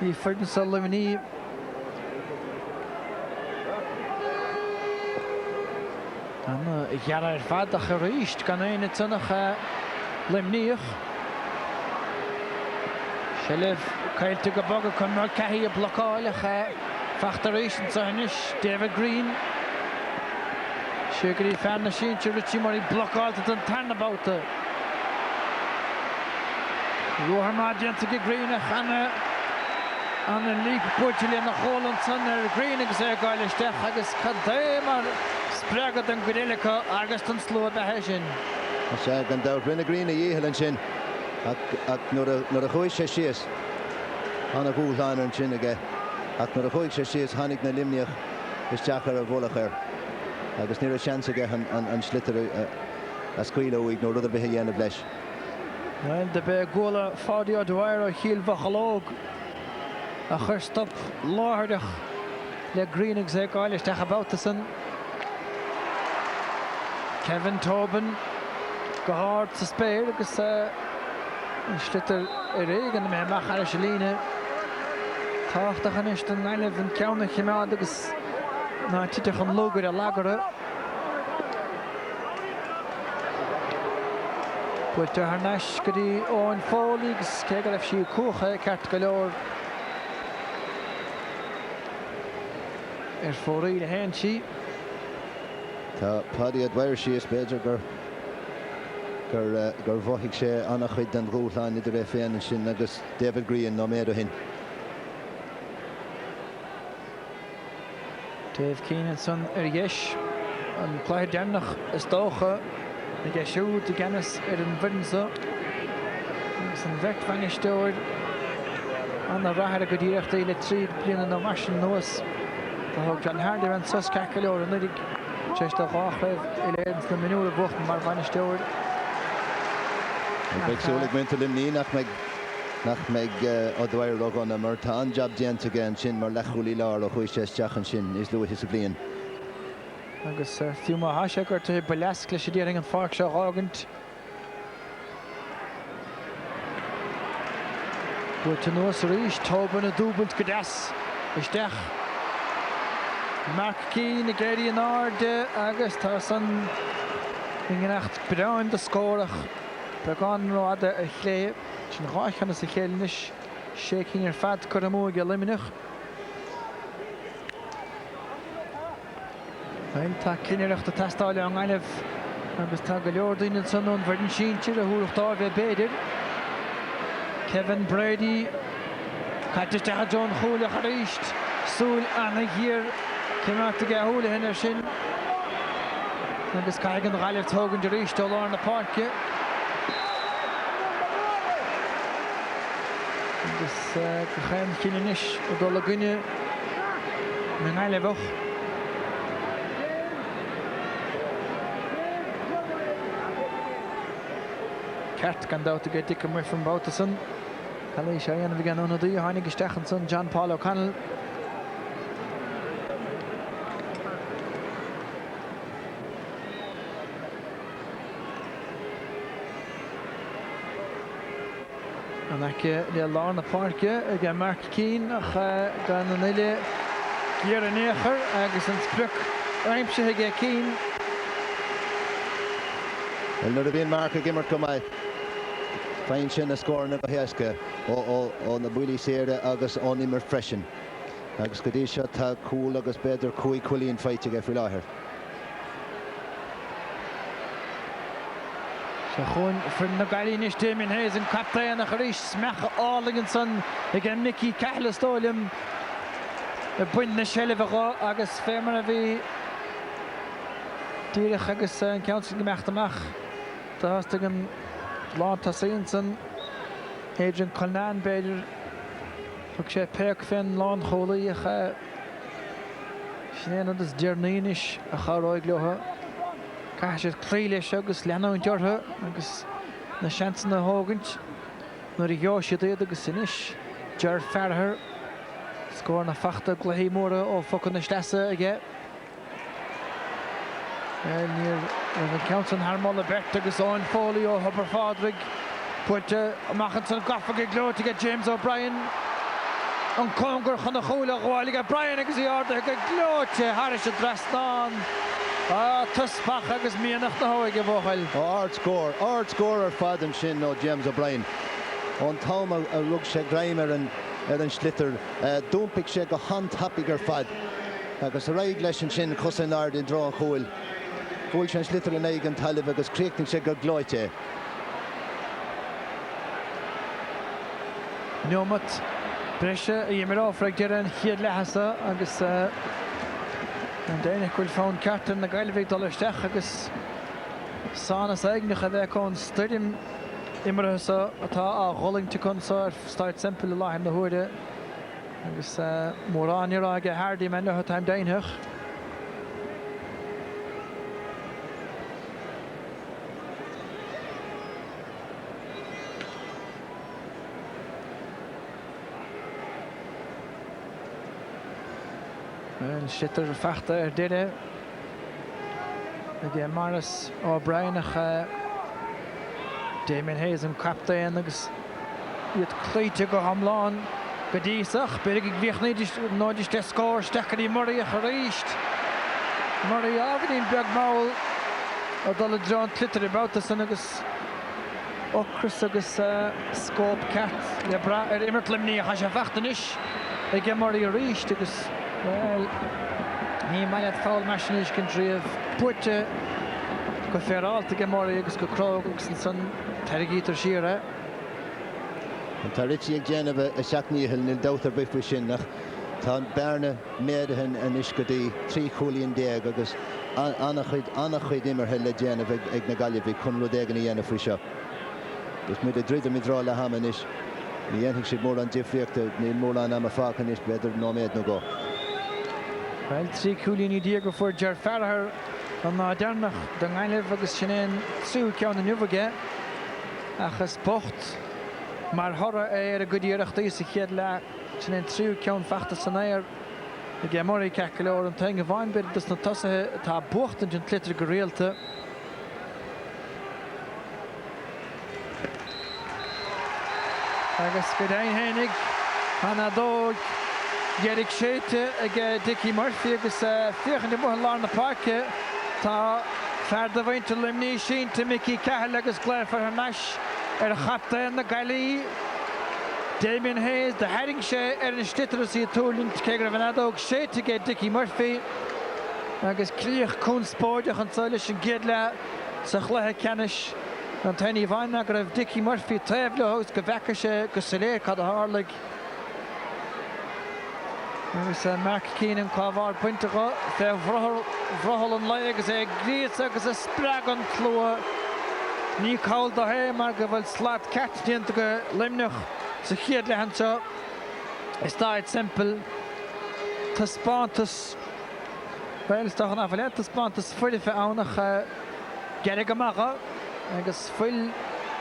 í fearn sa limní. Anna ghearr ar fad a choríist gan éine tunnach limníoch. Sé leh caiilte go bogad chun mar caithí a blocáileach feachtaréis an sanis David Green. Sé gurí fearna sin te rití mar í blocáilte an tarnabáta. Ruhar má dianta go Greenach anna líp puirtilí na chólan san ar Green agus gáilisteach agus cadé mar spregad an goréalacha agus an sló a sin. Sé gan dá rinne Green a dhéhalann sin ach nuair a chuid sé síos anna gúláin an sin aige ach nuair a chuid sé síos tháinig na limneach isteach ar a bhlach ar agus níor a seans aige an slitar a scuilóigh nó rud a bheith dhéanamh leis. Well, de be góla fádaí á dwair a chialbhachalóg a chur stop láthardach le Greenig sé gáilisteach abáta san. Kevin Tobin go háirt sa spéir agus slitar a réigen me meach ar a selíne. Táchtach an is den ngaileh an ceanna chiimeád agus ná titeach an lógar a lagara. Builtear th neis go dtí óin fólaí agus cé go raibh siú cúcha ceart go leor ar fóraí le héan si. Tá Paddy a dwair síos beidir gur bmhaigh sé annach chuid den rúláin idir é féin sin agus David Green nó méad hin. Dave Keenan son ar dheis an pláir dearnach is dócha na de siú de gennis ar an bhrinsa agus an bheirt fangisteoir anna rathar a go dtíireachta le tríd bliana nó marsin nuas Tá thug John Hardy an sus cecha leor an nudig teist a gách raibh i léans na minúla bucht mar fangisteoir. Beag súlaigh muinte limní nach meid ó dwair rogan mar tá an job déanta gan sin mar lechúlí lár ó chuis sé isteach an sin is luaithe sa blian. Agus fiú má haise gur tu balesc leis déing an fág se ágant. Buirte nuas ríis Tobin a dúbalt go deas isteach. Mark Keane na géirí an áde agus tá san inganacht breáin de scórach beagán ráda a chlé sin ráichanna sa chéilnis shaking ar fad chur a múig a liminach. Well, tá cineireachta testáile an ngaileh agus tá go leor daoine sanún bhairdin síintir a thuúlachtá bheith béidir. Kevin Brady caiteiste a John Chúlach a ríist súil anna hir céimeachta go thúla hin ar sin agus caigan ghaileh tógann de ríist ó lár na páirce. Agus go chéim cineinis ó dul a gcuine na ngailehach. Ceart gan dáta go dtí mu fan báta san. Chalí sé anana bhí gan ónadaí a tháinig isteach san John Paul O'Connell. An aice le lár na páirce ag Mark Keane ach gan an ile géar an éachar agus an spruc aimsithe ag Keane. Well, nuair a bhíon Mark a gimmart go maiid Fine sin a scór na heasca ó na buí séire agus ó immer freisin. Agus go dtí seo tá cúil agus beidir cuaíon feite go frí láthair. Se chun frin na Galín is Damien Hayes an captain nach rís smecha Arlingenson again Mickey Cahlastólium a buin na Shellivagá agus fémar a bhí díirich agus an council gemeachtamach tá hastig an Lánta Sainson Adrian Colnan beidir fog sé peach fin lán cholaíach sinnéan agus dearníis a charáig leotha Caiisiad clíleis agus leanán deortha agus na seansan na hágant nuair i gheáisiad iad agus inis dear fearthar scór na fachta gluhí móra ó focan na sleasa aige. Níor an council harmála bert agus áin fólaí ó Hubbard Fádrig puinte amachchan san gafaigh glóte go James O'Brien an congur chun na chúla gháilige Brian agus í arda go glóte Harris a drasnán. Tuspach agus míanach na hóig go bhóchail. Ard scór ar fad an sin ó James O'Brien. An tám a rug sé greimer an slitter. Dúmpic sé go handtapig ar fad. Agus a raig leis an sin chusan ard in drá an chúil. Fúil sé an slitter in éig an talamh agus críochting sé go glóite. Neomat breise a dhéimar áfraig dear an chiad lehasa agus an déananig bhfuil fáin ceartan na Gaillimh dolisteach agus sánas aignach a bheith chun stadium imarasa atá a Hurling chun sa start simple láthir na huaide agus móránir aige hádaí me nutha taim dainthach. Sitter fachta ar deire ag Maris O'Brien ach Damien Hayes an captain agus iad clúite go hamláin go díosach beidh ag bhíoch náidir de scór steachar í Murray a choríist. Murray ágadín beag máil a dul John Clitter i bátasan agus ochras agus scóp cat ar immert limní a cha sé fachtanis ag Murray a ríist agus well, ní maiad fáil meisinis cin tríomh puite go féráilta go Murray agus go Crog agus san teirigítar siar. Tá rití ag déanamh a seaachníhil níl dátar bifú sin nach tá bearna méadahan an is go dtí trí chúlaíon déag agus annach chuid imarthe le déanamh ag na Gaillimh chun rudégan í dhéanamh faoi seo. Gus muid a dríd a rá le haman is ní dhéanamh siad mór an difríochta ní mór an am a fácan is beidir nóméad nó go. Well, trí chúlaíon í dia go fuair dear fearthar an dearnach don Gaillimh agus sinnéan sú ceann na nuamhaige achas bocht mar thora ar a godíireachtaí sa chéad le sinnéan tríú ceann feachta san éir ag Murray cecha leir an tainge bhain beidir dus na tosathe tá buachtain an clitar go réalta. Agus go dainhénig hana dóg Gerig séite ag Dickie Murphy agus fiochan de bhuain lá na parke tá ferda bhainte limní sínta Mickey Cahill agus Claire Farhanesh ar a chapta na Gailí. Damien Hayes de heading sé ar an stitar sí túlinn cégra bhanadóg séite ag Dickie Murphy agus críoch cún spóideach an soile sin géad le sa chluthe ceannis an taine bhain a go raibh Dickie Murphy taobh le hos go bhecha sé go saléir cad a hálaigh. Agus Mark Keenan cábhar pointe go fé bhrothal an le agus gríos agus spleag an clua. Ní cáil do hé mar go bhfuil slát cat déanta go limneach sa chiad le hanseo. Is táid simple. Tá spántas Well, stoch an affalet tas pantas fulle fe aunach gerig amacha agus full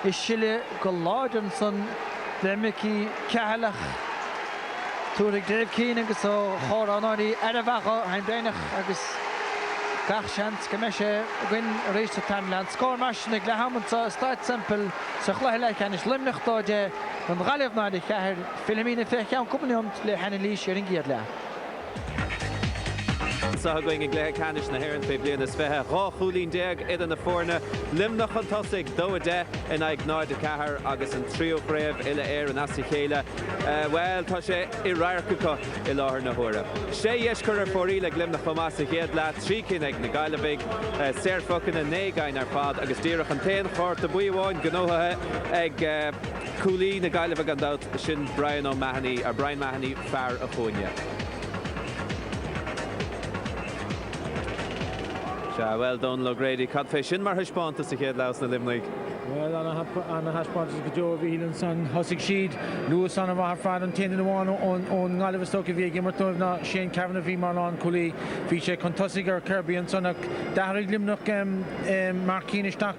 is sille go Largenson le Mickey Cahalach Túrig Dave Keane agus ó chór anóí arafacha hain beinach agus gach chans gomeise gwyn rééis a tanland scór marsinnig le hamansa start simple sa chléile canis limnach dóide an galibh nádi cheir Philomena fech an cumniont le henna lís ar an giad le. sa going in Glare Canish na Heron Fe Blian is Feha Ra Chulín Deag Idan na Forna Limnach an Tosig Do De and I ignore the Cahar Agus and Trio Brave Illa Air and Asikela well Tashe Irarkuka Ilar na Hora Shay Yeshkur Fori like Limnach Famasa Head Lat Trikin Egg Nagalavig Ser Fucking and Nega in our fad Agus Dira Contain Hort the Buiwan Ganoha Egg Cooley Nagalavig and out Shin Brian O'Mahony or Brian Mahoney Far Aponia. Well done, Logrady. Codfish in Marhishpont to Head Laos na Limerick. Well, on a hash pot is Joe Whelan son, Hussig Sheed, Lewis on a Warfad and 10 1 on Oliver Stoke of Gamertovna, Shane Kavanagh, Marlon Cooley, Fisher Contussiger, Kirby and Sonak, Darig Limnock, Markinistock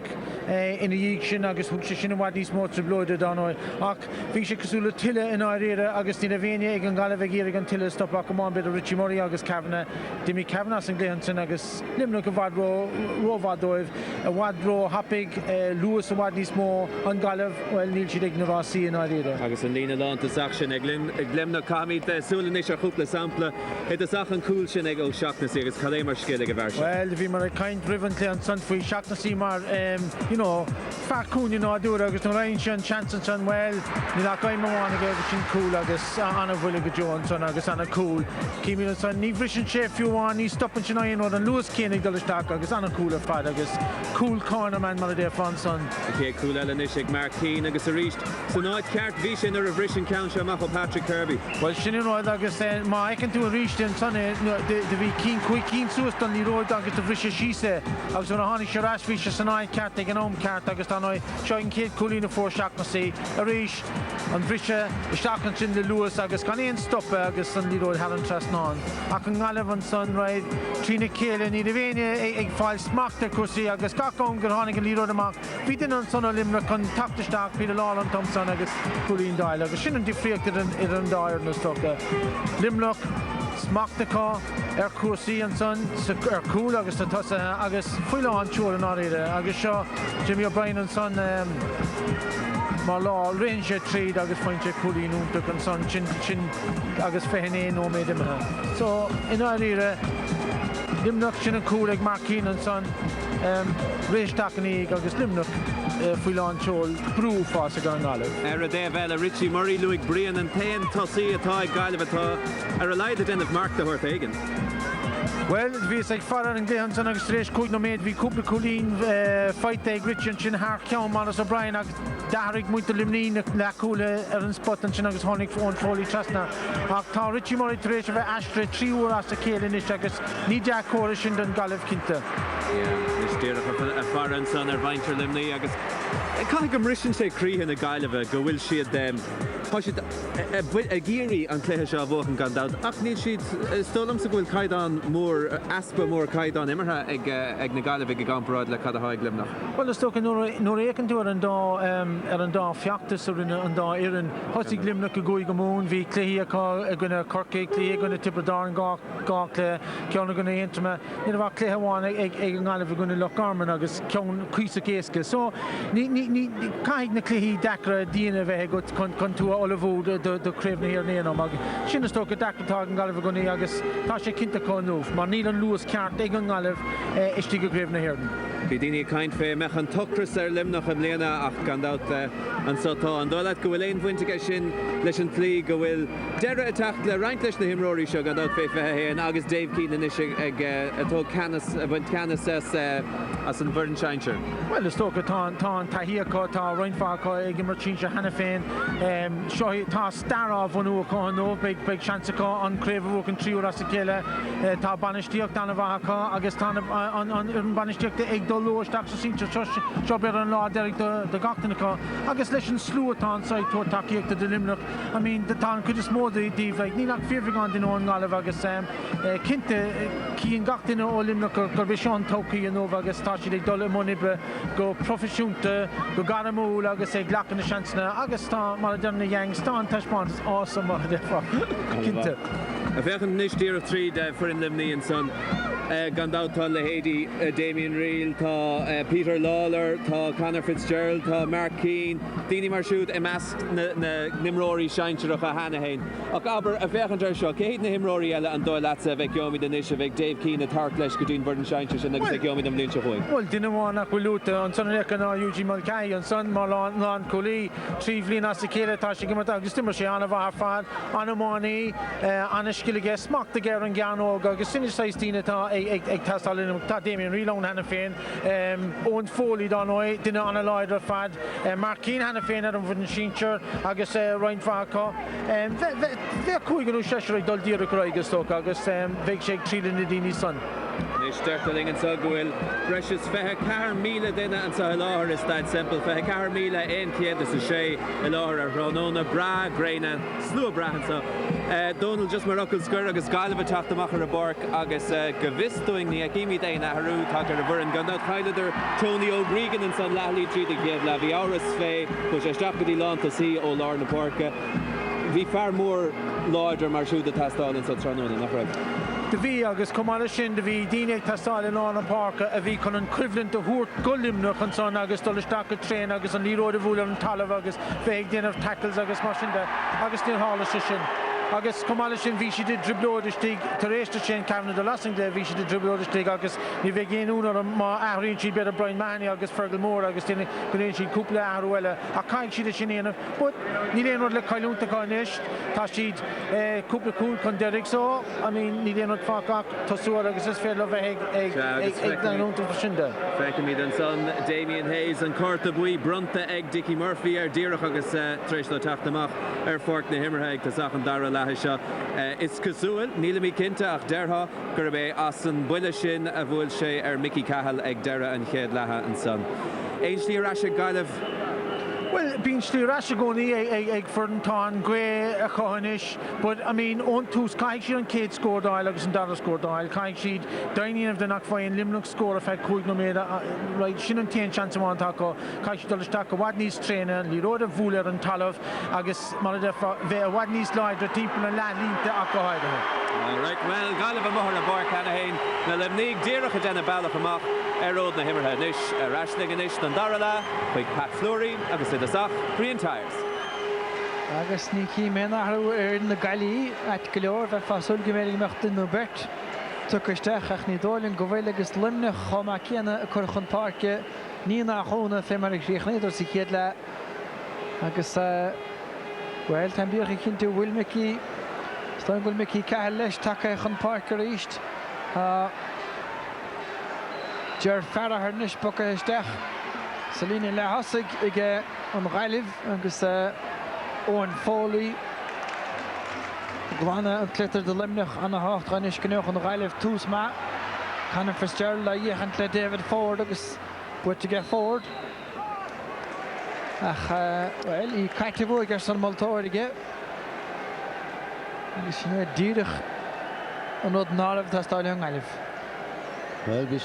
in the Yeekshin, August Hookshin and Wadis Motor Blooded on Ock, Fisher Casula Tilla in Ira, Augustina Vania, Egan Galavagir and Tilla stop Acamon, bit of Richie Murray, August Kavanagh, Demi Kavanagh and Glehanson, August Limnock of Wadro, Rovadoiv, Wadro, Hoppig, Lewis. Wadis more on Galav, well, Neil Shidig Rossi and Idea. Agus an Lina Lantas action, Glemna Kamit, Sulanish or Hoopla Sampler, it is Achan Cool Shineg O Shackness here, it's Kalemer Skillig version. Well, the Vimar kind driven to on Sunfree Shackness Mar, you know, Fakun, you know, I do it, August Range and Chanson, well, Nilakaima one again, which cool, August Anna Williga Jones, and August Anna Cool, Kimi and Son, Nivrish and Chef, you want, he's stopping Chinayan or the Lewis Koenig Dollarstack, August Anna Cooler Fad, August Cool Corner Man, Mother Fonson. Okay, cool Elanishik, Mark Keane, Agus reached. So now it's Cart Vishin or a Rishin Council, Macho Patrick Kirby. Well, she knew August, I can do a reach in Sunday, the V Keen, quick Keen Suist on the road, August of Risha Shise. I was on a honey Sharash Visha Sanai Cart, taking home Cart, August Anoi, showing Kate Coolina for Shacknessy, a reach, and Risha, Shackness in the Lewis, August Canadian stop, August on the road, Helen Trasnon. I can Galavan Sun ride, Trina Kale and Idavania, egg file smack the Kursi, August Kakon, Gerhonig and Leader the Mark, Beaten on Son of Limerick on top the stock, Peter Law and Thompson, August Coolin Dial, August Shin and deflected in Dyer and the stock. Limerick, smack the car, Kursi and Son, Cool, August and Tossa, August Full on Chur and Arida, August Shaw, Jimmy O'Brien and Son, Marlaw, Ranger Trade, August Fincher, Coolin, Untuk and Son, Chin, August Fehene, no made him. So in Arida, Limerick, Chin and Cool, like Mark Keane and Son, Rage Takani, August Limerick. Full on Chol, Brew Fossa going Olive. Eradevella, Richie Murray, Louis Brian, and Payne, Tossie, Attai, Gailevata. I relied the den of Mark the Horthagen. Well, vi like Farrar and Glehanson agus Trish Could no made vi Cúpla Coolín fight day Richard Chin Hark Count Manos O'Brien agus Darig Muita Limneen na Coola an spot and Chin agus Honig on Foley Trasna ach tá Richie Murray Trish of Ashtra 3 hours as a Kale Nish agus ní Jack Corish and Dun Galev Kinta. Yeah, Nish Dira a Farrar and Son Vinter Limnee agus Caigam Rishin say Cree in a Gaileva go will she at them. A geary an cléthe seo bhóchan gan dad. Ach níl siad stólam sa bhfuil caidan mór aspa mór caidan imirtha ag na Gailevig gan bráid le cad a haig limnach. Well, is tóca nuair écan tú ar an dá fiachtas ar an dá iran hosig limnach a goig amón bhí cléhí a gona corcaig clé gona tipradar an gá clé ceanna gona intrama ní bhah cléthe bháin ag an Gailevig gona loch arman agus ceann cuisa céasca. So ní caig na cléhí dacra díana bheith go chun tú Olivo the Craven here near no mag. Shinnestoke Dakatag and Gallivre Goni Agus, Tasha Kintakon Noof, Marnilan Lewis Cart, Egan Galliv, Ishtiga Craven here. Bidini kind fe mechan tokras limnach am Lena ach gandout an sotá an dolat go bhfuil ein bhainte sin leis an tlí go bhfuil deire attacht le reint leis na himróí seo gandout fe fethe and agus Dave Keane is ag ató canas bhaint canas as an Verdun Shiner. Well, is tóca tá tahiacha tá roinfácha ag immerchin se hena féin seo tá stará bhanú a nó big chanceá an craimh an tríú as a céile tá banistíocht an bhacha agus tá an banistíocht ag do Lúisteach sa sínte seo bear an lá deirigh de gachtainachá agus leis an slúatá sa tú takeíochta de Limerick. I mean, tá chud is móda díomh like ní nach fíormhaán den ón Gaillimh agus cinnte cí an gachtaine ó Limerick gur bhí seán tócaí an nómh agus tá siad ag dul monibre go profisiúnta go garamúil agus ag ghlachan na seansna agus tá mar a dearna dhéangs tá an taispáint ása mar a defa cinnte. A bheitchan níos tíar of tríd for in Limney and Son. gandát tá Lehédi, Damien Reel, tá Peter Lawler, tá Conor Fitzgerald, tá Mark Keane, Dini mar siúd I measc na nimróí seinteach a Hanahain. Ach aber a bheithantar seo, céad na himróí eile an dóil leatsa bheith geomid in isise bheith Dave Keane a tarc leis go dtín bhar an seinteach sin agus bheith geomid am líonse chuig. Well, dinne bháinach bhfuil lúta an son lecan á Eugene Mulcahy an son mar lán Colí trí bhliain as céile tá sé gimar agus timar sé anna bhar fad anna mánaí anna scilige smacht a ggéir an gceanóga agus sin is tíine tá ag tastalin tá Damien Reel ón hena féin ón fólí dá nóid duine anna láidir fad Mark Keane hena féin ar an bhd an síintear agus Ryan Fáca bheith cúiganú seisiir ag dul díra go agus tóca agus bheith sé tríle na daoine son. Nis deirtaling an sa gohfuil breis fethe 4,000 duine an sa láthir is staid simple fethe 4,000 aon céad is a sé I láthir ar Ránóna bra gréine slú brahan sa Donald just mar ocail scur agus gaiileh teachtamach ar a borc agus go bhistúing ní ag imí é na harú tá ar a bhurin gan chaileidir Tony O'Gregan an san leathlí tríd ag géad le bhí áras fé chuis eisteach go dtí lánta sí ó lár na porca. Bhí fear mór láidir mar siúd a tastáil sa Tránóna nach raibh. De bhí agus cumáile sin de bhí daine tastáil in an parca a bhí chun an cuiimhlinn a thuairt golimnach an son agus dolisteach a tréin agus an líróid a bhúil an talamh agus bheith déanamh tackles agus mar sin de agus níl hála sin. Agus cumáile sin bhí si de driblóidistí tar éiste sin ceanna de lasing le bhí si de driblóidistí agus ní bheith géanúnar má athraíonn siad beidir Brian Mahoney agus Fergal Moore agus duine gonéonn siad cúpla athru eile a caiig siad sin éanamh, but ní léonúir le caiiliúnta gáis tá siad cúpla cúil chun Derek so ní léonúir fáach tosúir agus is fér le bheith ag leúnta sin de. Feice míad an son Damien Hayes an corta buí brunta ag Dickie Murphy ar díireach agus tréis le teachtamach ar forc na Himmerheig tá sachan dara lethe seo. Is cosúil níla mí cinnte ach deirtha gur bé as an buile sin a bhfuil sé ar Mickey Cahill ag deire an chéad lethe an son. Éon slí ar eise gaiileh. Well, bín slí rasa gcónaí ag forntáin gré a chohanis, but ón tús caiig siad an céad scórdáil agus an dara scórdáil, caiig siad daoineamh den nach fáin limnach scór a feith cúig nó méad sin an téan chance amháintá go caiig siad dolisteach go bhhad níos tréine, líróid a bhúil ar an talamh agus mar bheith a bhhad níos láidir timppla an leathlínta ach go háirithe. Right, well, gaiileh a mthar na bar Hanahain na le mníag díireach a déna bailach amach ar ród na Himmerhead níos ar aisling níos don dara le chuig Pat Fleury agus idir Green Tires. Agus ní cí mena harú ar na galí ait go leor bheith fásul go méid meachtain nó bert tucaisteach ach ní dóilinn go bhfuil agus limne chomá céanna a chur chun páirce ní nach chóna fé mar ríochnéidir sa chéad le agus bhfuil tan bíocha cinnte bhfuil Mickey Stáin bhfuil Mickey Cahill leis take chun páirce ríist dear fearr níos bocha isteach sa líne le hasig ag an ghailibh agus óin fólaí glána an clétar de limnach an hácht ganis gneoch an ghailibh tús má Conor Fitzgerald le dhéchan le David Ford agus buirte ge Ford ach well í caiiclibh gur san maltóirige agus sin díirich an ód nálamh tá stáile an ghailibh. Well, bhí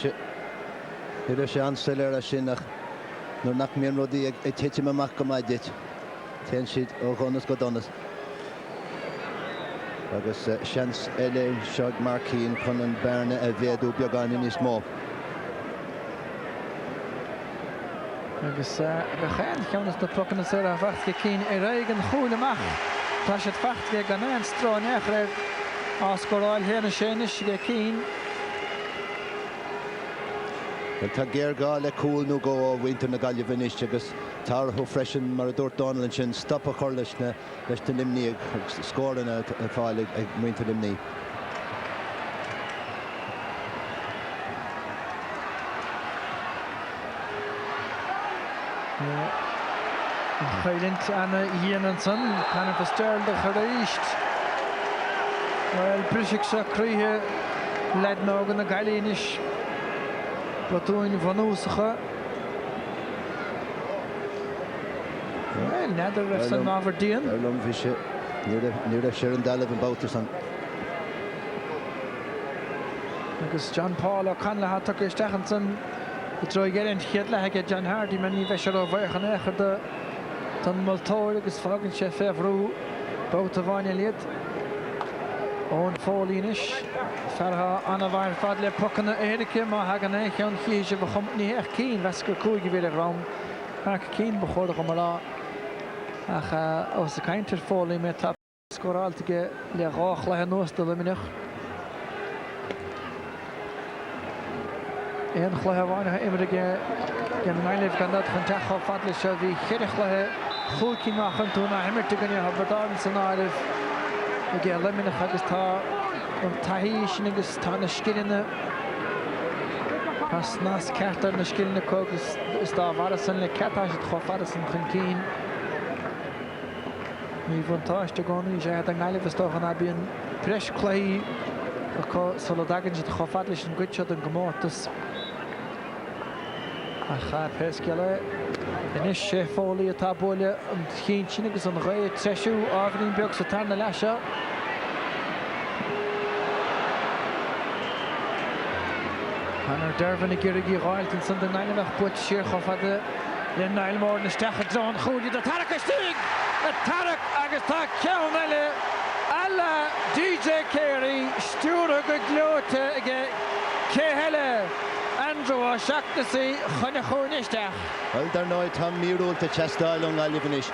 sé anstal ar a sin ach nuair nach mion rudaí ag tiitim amach go maidid téann siad ó chonas go donas agus seans eile seag Mark Keane chun an bearna a bhéadú beagán níos mó. Agus go chéan cheannas na prochanna sé a bhachtcha Keane ar réig an chúil amach tá siad fechtcha gan an strán éachir ascóráil héana sénis go Keane. Tá géir gá le cúlnú go ó bhaintear na gaillimh inis agus tar thu freisin mar a dúirt Donald sin stop a chur leis na limní scóran a fáil ag muintear limní. Chailint anna dhéanaan san Conor Fitzgerald a chur éist. Well, brisig sa cruthe leid nágan na gailí inis. Platúin vanúsacha. Well, neidir raibh san mábhar díon. Lom bhí sé ní raibh sé an dalamh an báta san. Agus John Paul O'Connell tuca isteach san go troi géireann chéad lethe John Hardy man ní bheith sé ó bhaichan éair de tan maltóir agus fágann sé féhrú báta bhaine liad. Owen Foley-ish. Ferha Anna Vair Fadle Puckana Erike, Ma Hagane, Kion Hije, Bachomni, Keen, Vasker Kugi Villa Rom, Park Keen, Bachor Homala. Ach, os y cainter Foley met tap scoral to get Le Roch La Nos de Limerick. En Chlahawana Emmerige, Gen Mailif Gandat Fantacho Fadle Shavi, Hirichle, Hulki Machantuna, Hemmertigania, Haberdan Sanarif, again Limerick Hagasta, Tahi Shinigus Tana Skirina, Pasnas Carter, the Skirina Cogus, Star Varison, Le Katash, Hofarison, Keen. Mi vantage te gaan, je had een hele verstoken hebben een fresh clay, ook zullen dagen het gevaarlijk een goed shot en gemaakt dus. Ach, Pescale, en is chef Foley het tabole, en geen chinniges en rij het sessie, Arvin Björk zo tarne lasha. En Derven een keer gehaald en zijn de hele weg put sheer gevaarlijk. Le Nile de stach zo'n goed dat Tarek stig. Tarek Agasta Kjellnelle alla DJ Carey stuurde geglote Kehele Andrew Shaktasi Khankhonistach. Wel daar nooit Tom Mirul te Chestalung alivenish.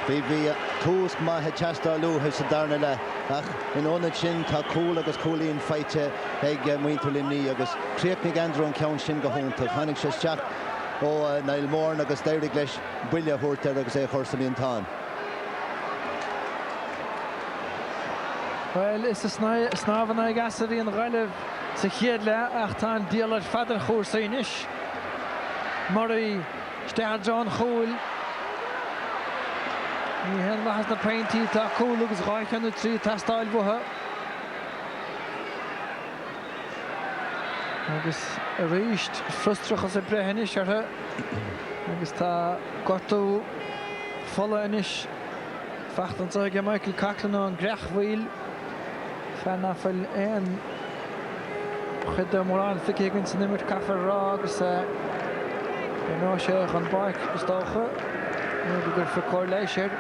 Vi tosk ma he Chestalu he sadarnele. Ach in onet shin ta cool agus coolin fight heg muintulimni agus Creeknig Andrew and Count Shin gahont Hanik Shach o Nile Morn agus Derek Lesh Willia Horter agus e Horsalin Tan. Wel, is de snaven uit Gassery in Raleigh zich hier achteraan deel het verder goed zijn is. Murray staat John Goul. Nu hebben we de paintie daar Goul is reich aan de drie tastal voor. Dus reist frustrig als een brehen is er. Dus daar korto volle is. Vachten zeggen Michael Coughlin aan Grachwheel. Fanafel en Gede Moran Fikkigens Limerick Café Rags en als je gaan bike bestogen nu de voor correlation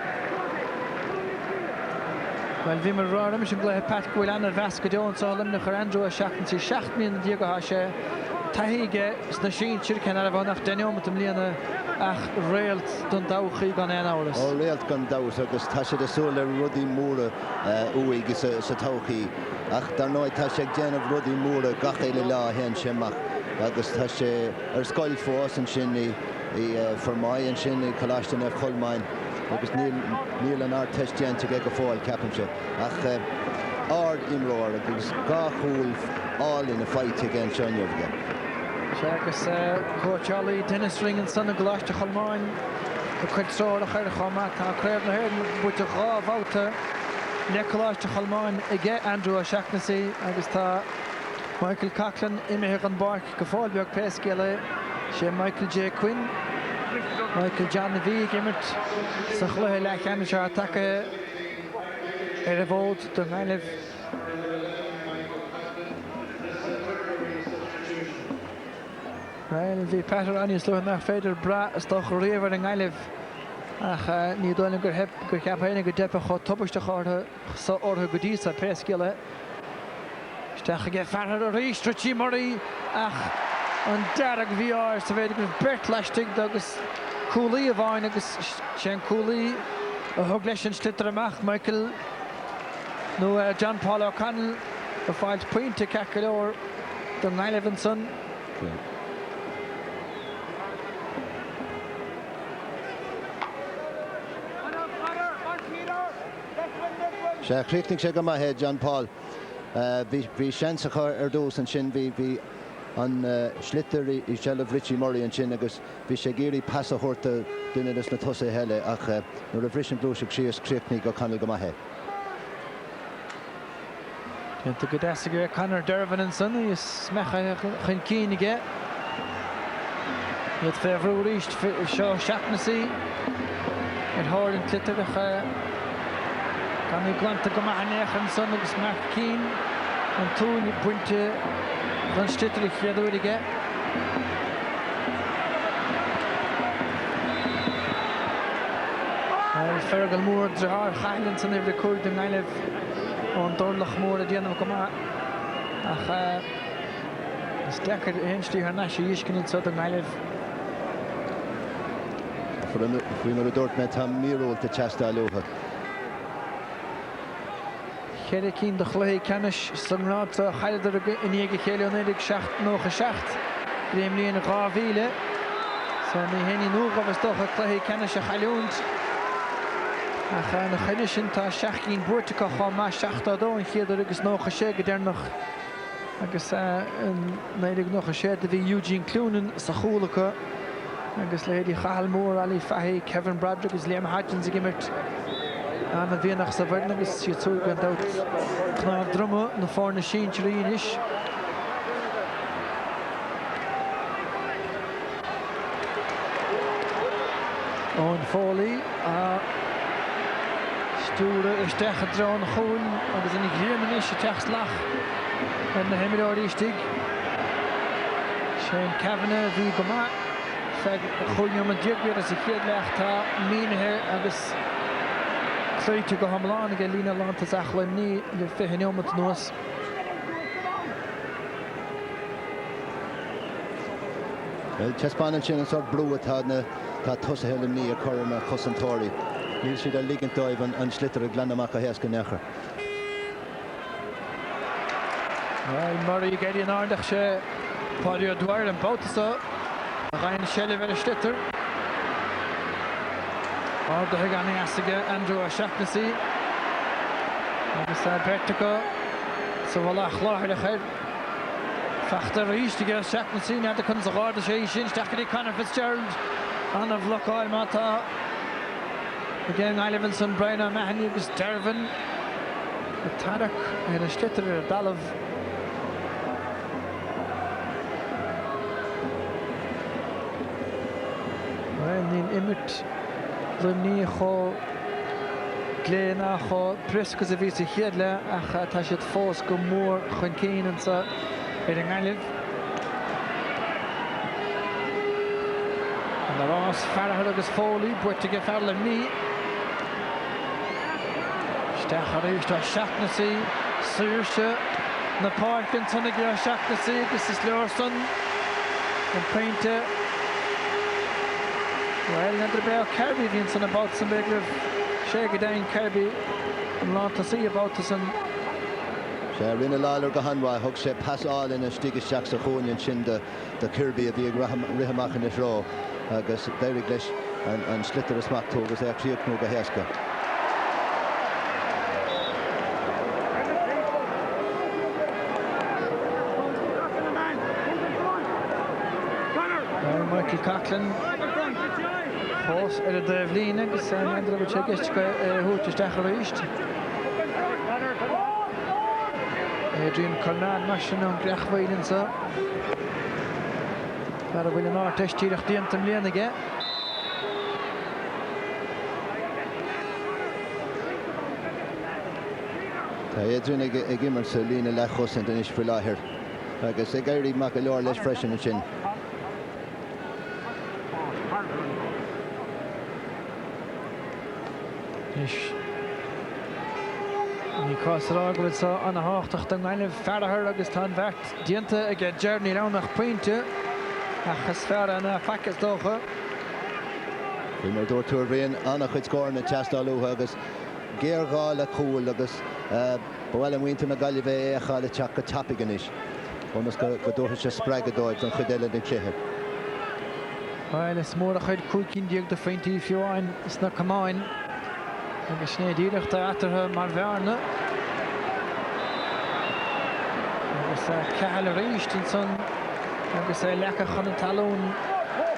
wel wie maar raar is een kleine pat Gwilan en Vasco Jones al hem nog Andrew Shackney schacht me in die gehasje Tahige is de shin cirken naar van af Daniel met hem lene ach rails dan dau gaan en alles o rails kan dau so gus tashe de sole Ruddy Moore uig is so tauchi ach daar nooit tashe gen of Ruddy Moore gachele la hen shemach agus tashe skoil for en shinny for my en shinny kalashten of Colmine agus Neil and art test gen to get a foil captainship ach ard imroar agus gachul all in a fight against Shonyev again. Agus Coach Ali Dennis Ring and Son of Galash to Colmine. The quick sword of Harry Homat, Crave the Head with the Rav out Nicholas to Colmine, again Andrew Shacknessy, Augusta Michael Coughlin, Imihiran Bark, Gafolberg Pescale, She Michael J. Quinn, Michael John V. Gimmert, Sachlohe Lachanisha Attacker, Erevold, Dunganiv. Well, the pattern on you slow nach fader bra stoch river in Gailiv. Ach, ni dolen gur heb gur campaign gur depa hot topish to horde so or godisa preskille. Stach ge farder restrichi Murray. Ach, on Derek VR so very good Bert Lastig Douglas Cooley of Agus Shen Cooley a Hugleschen Stittermach Michael no John Paul O'Connell the files point to Kakalor the 911 son. Creeknig sé go mai head John Paul hí seansa chu dús an sin bhí an slitter I sell of Richie Murray an sin agus bhí sé géirí pass a chóirta duine is na tosa heile ach nuair a bhrisin blúiseach síos Creeknig go Conal go mai head. Kent go deasige Conor Dervin and son is smecha chun cíige. Iad fehhrú ríist seo Shacknessy at hard and clitterach Kan ik glanta go maanach son agus Mark Keane an tún puinte van Stitterich cheadúige. Fergal Moore Zahar Highlands and every court in Nailev an dorlach mór a déanamh go maith ach is deachar einstí ar naisi iscin sa an Gaillimh. Fui mar a dúirt me tá míróil te teasta luha. Chéad cín de chluí cenis sanrád a chaidir in éige chéile néidir 7 Gréim líon a gáhíle. So ní héine nuach agus docha chluí cenis a chailiúnt. Ach na chaile sin tá 16 buirtecha chá má 7 an chéad agus nócha sé go dénach agus néidir nócha sé a bhí Eugene Cloonan sa chúlacha agus le héidir chahal mór alí fahí Kevin Braddock agus Liam Hodgins a gimmert an a bhíonach sa bhirn agus si tú gan dat chnáb druma na fórna sin tríis. Owen Foley stúra isteach a drán chuún agus in ghiirman is teachslach na himiráístig. Shane Kavanagh bhí go maith feig chuúneom a diagbéir as a chéad leach tá mínithe agus clúite go hamláán ag lína lántas a chluimní le fihinneomat nuas. Well, Chespanan sin an sort brúa tá tusa helimní a chum a chosantóirí. Níl siad a ligint dóibh an slittar a glanamach a heasca nechar. Marí gairí an árdach sé páirí dúir an bótasa a ghain séile bhar a slittar. Árdathe gan asaige Andrew a Shaughnessy agus Bertica sa bhfuil a chláthir a chuir. Feachtar rístige Shaughnessy nead a chun sa gáda sé sin steachí Conor Fitzgerald an a bhlocáil mátá again Ilevinson, Brian O'Mahony agus Dervin a Tarek ar a slittar ar dalamh. Níl imirt lumní cho gléana cho priscus a bhí sa chéad le ach tá siad fós go mór chun céann sa ar an Gaillimh. An arás Farragher agus Foley buirteige fearr limní. Steach a ríist a Shaughnessy suúrse na Parkinson ag a Shaughnessy agus is leorson an peinte. Well, another bell Kirby bhíonn san about san begrih sé go dain Kirby an lántasí about san. Sé rinne láir go hanmha thug sé pasáil ina stíige seach sa chúin sin de Kirby a bhí rihamach in rá agus d'éirigh leis an slittar a smachtú agus é tríochnú go héasca. Michael Coughlin Fós ar a dóibh lína agus neidir bh sé gist go thuúteach a ríist. Adrian Colnán mar sin an greachmhaoileann sa. Ar a bhfuil an áirteistíireach díantam líana aige. Tá Adrian ag immert sa lína le chosint inis for láthir agus ag éirí mac a leor leis freisin an sin. Ní cásrá go bhfuil sa an háachtacht an Gaillimh Farragher agus tá bheirt dianta ag Journey ránach pointe achas fearra na facas dócha. Bhí mar dúir túir bhíon annach chuid scóir na teasta luha agus géargáil a cúil agus bhfuil an mhaointe na Gaillimh é cháil teach go tapig inis. Bhunas go dúirtha sé spreag a dóibh an chuideile na cléthe. Well, is mór a chuid cúcinn diaag de féintí fiúáin is na camáin. Agus snéadíireacht a atartha mar bhearna. Agus ceall a ríist in son agus lecha chun an talún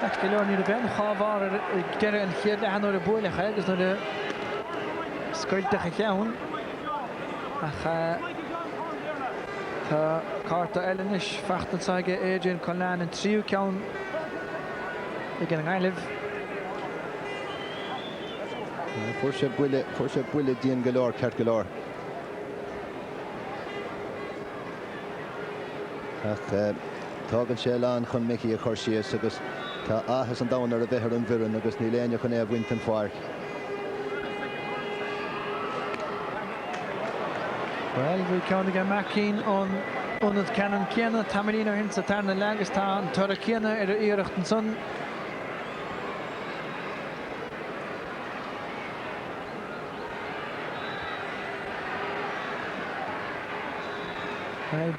ach go leor ní a ben chábhar ag deire an chéad lehan ar a buailecha agus nó de scoilteach a cheann. Ach tá carta eilenis feachtan saige Adrian Colnán an tríú ceann ag an Gaillimh. Fuair sé buile díon go leor ceart go leor. Ach tágann sé lán chun Mickey a chur síos agus tá áthas an dain ar a bheithir an bhirinn agus ní léine chun é a bhaint an fáir. Well, we count again Mackin on the Cannon Kiana, Tamarino Hinsa Tarna Lagistan, Torakiana, Erichton Son.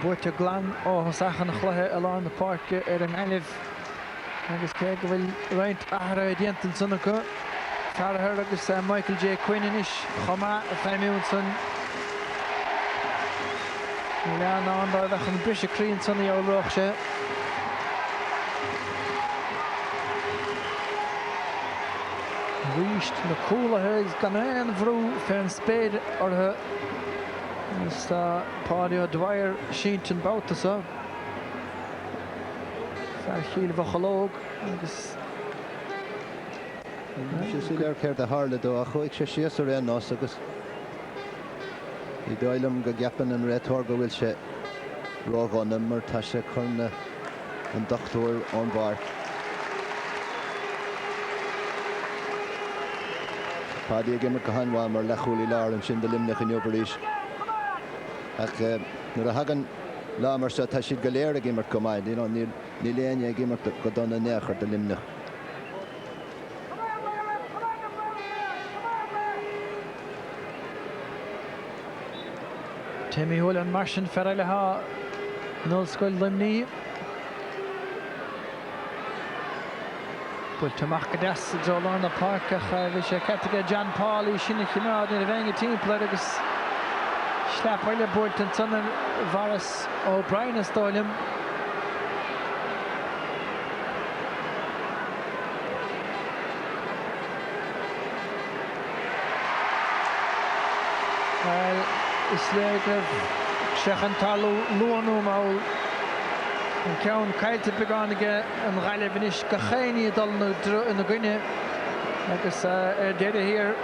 Boortje Glan, Sachan Chlohe along the park, Erin Alif. Agus Keg will right Ahra Dienton Sonaka. Farah Hergus, Michael J. Quininish, Choma, Famunson. Milan on by the Bishop Creen Sonny O'Rourke. Reached Nakula has gone in through Fern Spade or her. Mr. Padio Dwyer Sheenton Bautasa. Farhil Vachalog. You see there, Care the Harley, though, a quick shears or no, so because the Doylem go gapping and red torgo will she rog on them or Tasha Kurna and Doctor on bar. Paddy again with Kahanwam or Lachuli Lar and Shin the Limerick in Uberish. Nur hagan Lamer so Tashid Galera gimmer command, you know, Nilania gimmer go down and necher the Limerick. Timmy Holland Martian Ferraleha Null Skull Limney. But to Markadas Jolana Park, Visha Katiga Jan Pauli, Shinikina, the Vanga team players. Schlappile Bolton Son and Varus O'Brien Stolem. Isleger Shechantalu Luanu Maul and Count Kaite Beganige and Ralevinish Kahani Dalno in the Guinea. Like I did here.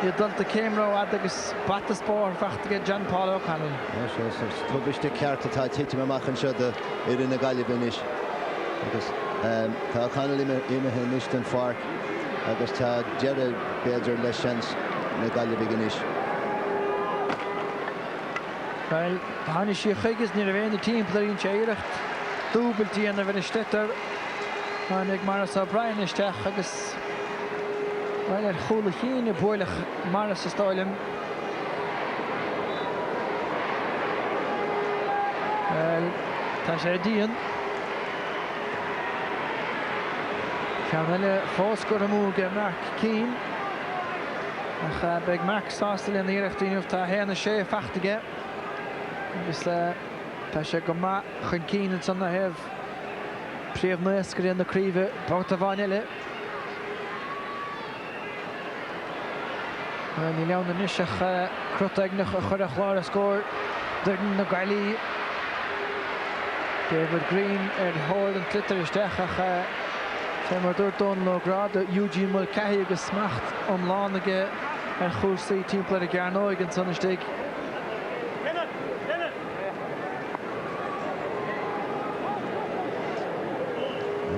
You done the camera at the Battaspor, fact to get John Paul O'Connell. Yes, yes, Tubish the Carter Titi Mamachan showed the in the Galibinish. Because O'Connell in a Nishton Fark, I guess Jerry Badger Leshans in the Galibinish. Well, Hanish Higgins near the team playing Chairach, double T and the Stetter, and Maris O'Brien is Higgins. Well, Hulachin, a boiler Maris Stolem. Well, Tasha Dian. Canada Foscoramuga Mark Keen. Big Max Sostel in the Erechtin of Tahana Shea Fachtige. Dus Tasha Goma Keen and Son have Priv Musker in the Krive, Portavanele. And he learned the Nishach Krotagna Chodachlara score. Duggan Nagali. David Green and Hall and Clitter Stechach. Femmer Dorton Lograd, Eugene Mulcahy gesmacht Lanige and Chursi team player Garnoig and Sonnesteg.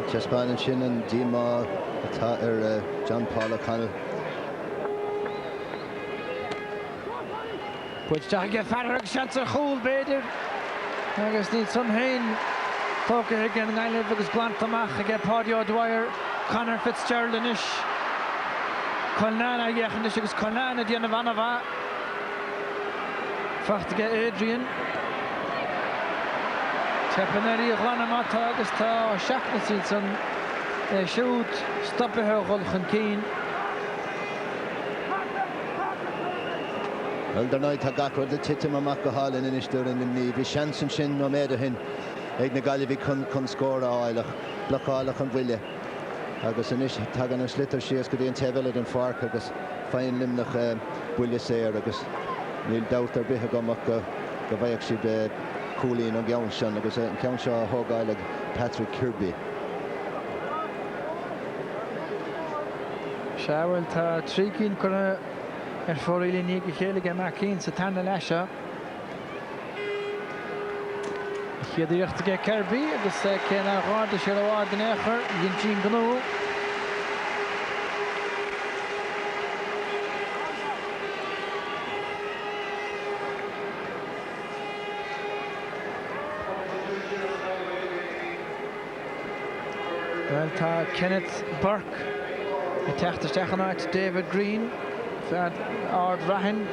Chespan and Shin and Dima John Paul O'Connell. Which get Farag shots a hole better. I guess need some hain. Talking again, I live because Glantamach again, Padio Dwyer, Connor Fitzgerald and Ish. Colnana, yeah, and this is Colnana, Diana Vanova. Fact to get Adrian. Tepaneri, Glanamata, Augusta, Shacknessson. Shoot, stop her, Rolchan Keen. Well, the night Hagakro, the Titima Makahal in Ishtur in the knee, Vishanson Shin, no matter him. Egna Galivi can score Oilach, Blackalach and Willie. Agus Anish Tagan and Slitter Shears could be in Tevelet and Fark, Agus Fine Limnach Willie Sayer, Agus Neil Doughter Bihagamaka, Gavayakshi Coolin and Gownshan, Agus Counshaw Hog Island, Patrick Kirby. Shawel ta Trikin Kona and Forili Niki Helige Makin, Satana Lasha. Hier de rechtige Kirby, dus kan naar de Sherwa de Neger, Eugene Gnu. Well, tá Kenneth Burke I teachtasteach an áit David Green fear Ard Rahin.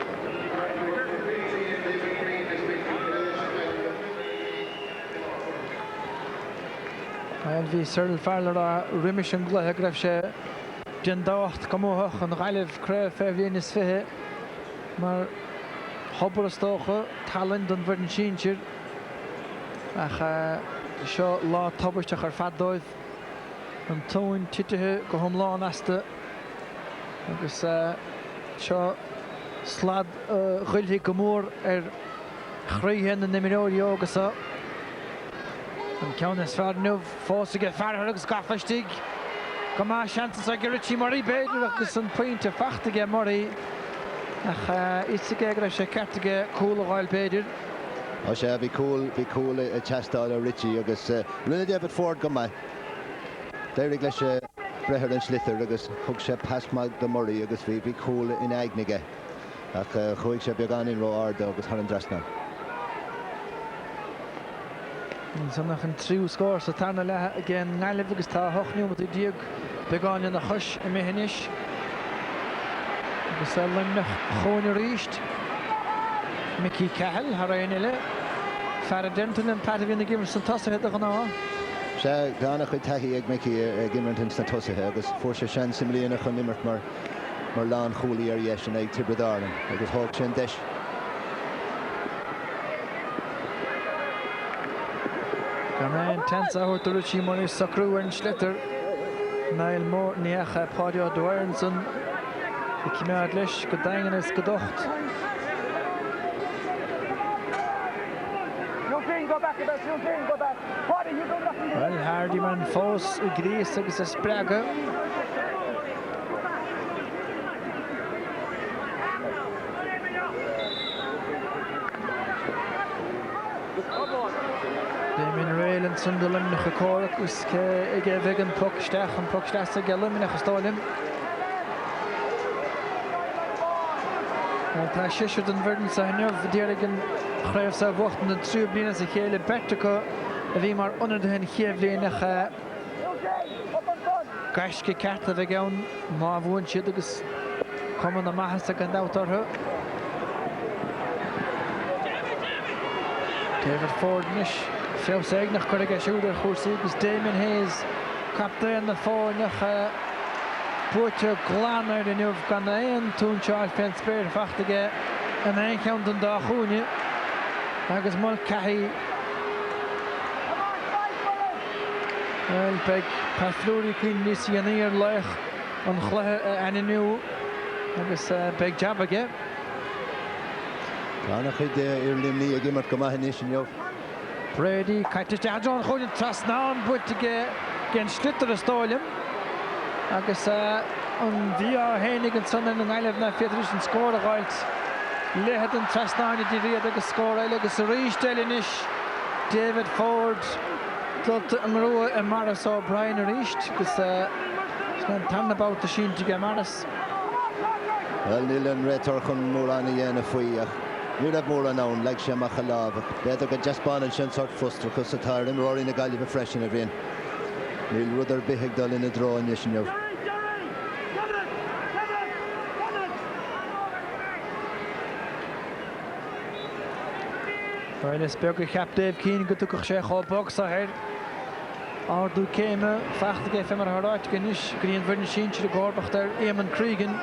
Well, bhí Cyril Farler a riimiis an gluthe go raibh sé den dácht go móthach an ghailibh craibh feibhlíon is fithe mar hobar astócha talent an bhar an síintir ach seo lá tabbaisteach ar faddóibh an tóin titithe go thomláin asta agus seo slad ghuilthe go mór ar chraithe na nimiróí agus an ceann is fearr nuamh fósaige fearr agus gaffaistigh go má seantas a Richie Murray beidir agus an pointe fachtaige Murray ach isaige go raibh sé ceartaige cúil a gháil beidir. Ó sé bhí cúil a teastáil a Richie agus rinne David Ford go mai. D'éirigh leis brethir an slithir agus thug sé pasmag do Murray agus bhí cúil in aignige ach chuig sé beagán in ró arda agus thar an drasna. So nach an tríú scór sa tarna lethe again ngáilibh agus tá hochniú mat díag beagán na chus I méhanis agus limnach chóin a ríist Mickey Cahill har aon ile fear denton an patahín na gimmer san tosathe a gná. sé gánach chuid taithí ag Mickey gimmerton na tosathe agus fuair sé sean simlíonna chun Limerick mar lán choolaí ar dheis an ag Tibradálan agus thóg sin deis. Gan tensa hort a Richie Murray sacrú an slitter Niall mór níocha Pádio Dwyer-son I cíimead leis go daingan is go docht. Well, Hardyman fós I grís agus a spreaga. Damien Raylan sun de limnach a córach us ag bheith an pucsteach a limnach a stáilim. Tá siisiir den bhirdan sa neamh déirigh an chraibh sa bhachtan an trú bliana sa chéile bertacha a bhí mar ionadaithe chéimhlíonach gaisce cearta bheith ann má bhhain siad agus cuman na maithas a an dátartha. David Ford nis feabhs éignach chuirigh siúdar chósaí agus Damien Hayes captaíon na fáinach Búte glánar in nuamh gan éon túnseáil féin spéir fachtaige an éon cheann don dá chúine agus mul caithí well beag pathlúirí cuin níos an íar leich an chluthe aniniu agus beag jab aige. Gánach chuid ar limní a gimmart go maith níos an jobh. Brady caiite John chuine trasnáin buiteige gen slitter a stáilim agus an bhí á hénig an son an ghailibh na féidiris an scór a ghailt lehead an trasnáin I riad agus scór eile agus a rístelin David Ford dult an rua a Maris O'Brien a ríist agus an tanabáta síntige Maris. Well, níl an rétar chun mór anna dhéanana faoi ach níl a mór an ann leag sé amach a láb beidir go jaspáin sin sort fustra chus atá imróí na gaiilibh freisin a bhíon. Níl rud ar bithigh dul ina dráin is an jobh. Well, is beag cheap Dave Keane go tucach sé chá box a heir. Ardú céime fachtaige fé mar thráit go níos gríon bhirna síintir a gcóirbeacht ar Éamonn Cregan.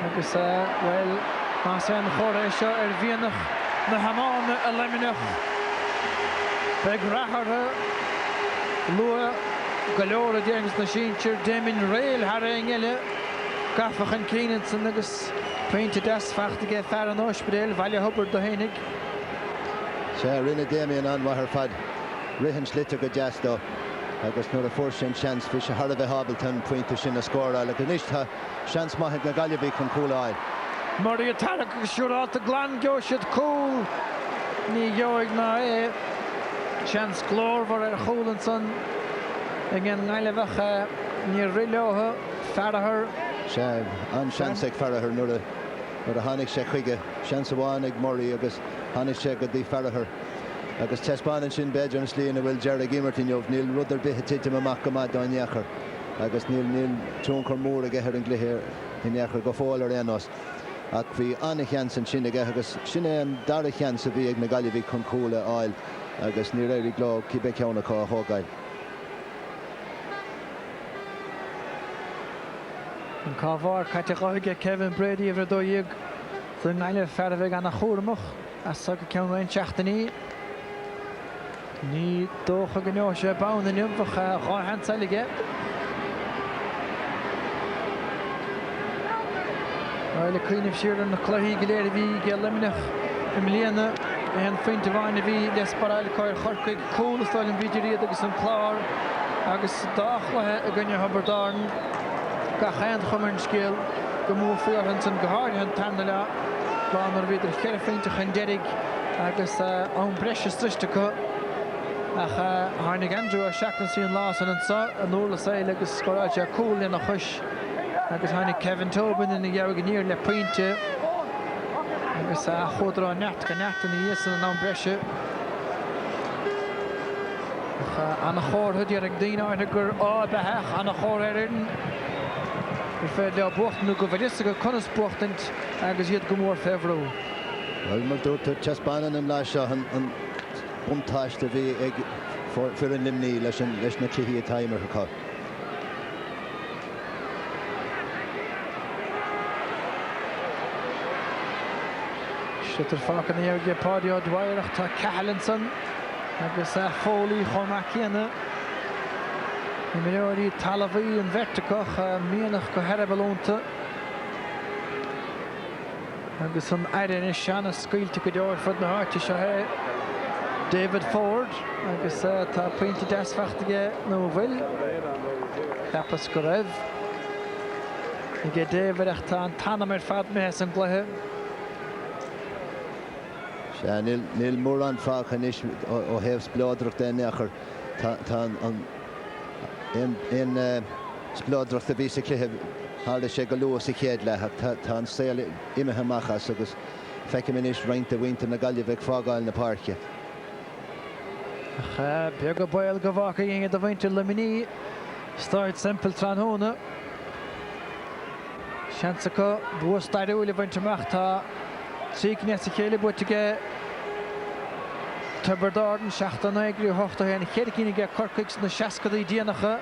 Agus well más an chóir seo ar bhíonach na hamána a liminach. Beag rathartha lua go leor a déangas na síintir Damien Rail har aon eile gafach an Keenanson agus pointe des fachtaige fear an ospedéil bhaile Hubbard do hénig. sé rinne Damien an maithar fad rihan slitter go deasdó agus nuair a fuair sin seans bhí sé thar a bheith Hamilton pointe sin a scóráil agus níos tá seans maithid na gaiilibh chun cúláil. Murray atar agus siúráilta glan geo siad cúil ní geoigh ná seans glórmhar ar Cholanson ag an ghailibh ní rileotha fearthar. sé an seans ag fearthar nuair a tháinig sé chuige seans amháin ag Murray agus tháinig sé go dtí fearthar agus tespáin sin beidir an slíonna bhfuil Jerry Gimmertin jobh níl rudidir bithe tiite amach go maith don neachar agus níl tún chur mór a gcéthir an gluthir in neachar go fáil ar anos ach bhí anna cheansan sin a gcéith agus sin é an dara cheansa bhí ag na Galway chun cúla áil agus ní réirí gló cibé ceanna cá a thógáil. An cábhar caiteáige Kevin Brady ar dó dhéag san eile fearbheith anna chóramach as sa go ceann raon teachtaí. Ní dócha go neo sé bán in iomfacha ráhansaige. Le cuiineh siar na chluí go léir bhí ge Limerick im líana an faointe bháinna bhí les baráil cáir chorcaig cólastáil an bhíidiríad agus an chlár agus dáchlathe a gunne habardáin ga chéan chumar scéal go mú fuarhan san goháir an tanna le lánar bhíidir cheir faointe chun deirig agus an breise stristecha ach tháinig Andrew a seachtain síon lásan an sa an nóla saoil agus scoráilte a cúil in a chuis agus tháinig Kevin Tobin in na gheabh gníir le pointe agus chódrá necht go neachtain na dhéasan an breise anna chóir thuidir ag daoine áine gur ábethech anna chóir ar irin gur féad le buchtanú go bhfuil go conas buchtant agus iad go mór febrú. Well, mar dúirtar tespáin an lá seo an buntáiste bhí ag fir an limní leis na cluichí timer go cá. Sitar fácan éag ge pádio dwaireach tá Cahalanson agus fólí chomach chéana. I méorí talahí an verticach mianach go herbbalónta. Agus an aireann is seanna scaoilte go deir fud na háite seo David Ford agus tá pointe deasfachtaige nó bhfuil cepas go raibh. I gé David ach tá an tanam ar fad mehes an gluthe. Níl mór an fáchan is ó hebh splódracht den neachar tá an splódracht a bhí sa cluiche hála sé go luas i chéad le tá an saoil imethe machchas agus feicimid is roinnta bhainte na Galway bheith fágáil na páirce. Beag go bail go bhacha dhéine do bhainte Limerick start simple tranhóna. Seansa go buas stairúil bhainte meach tá trícne sa chéile buitige Tuberdarden 16 hen chéircíine ge corcaigh na seacadaí díanacha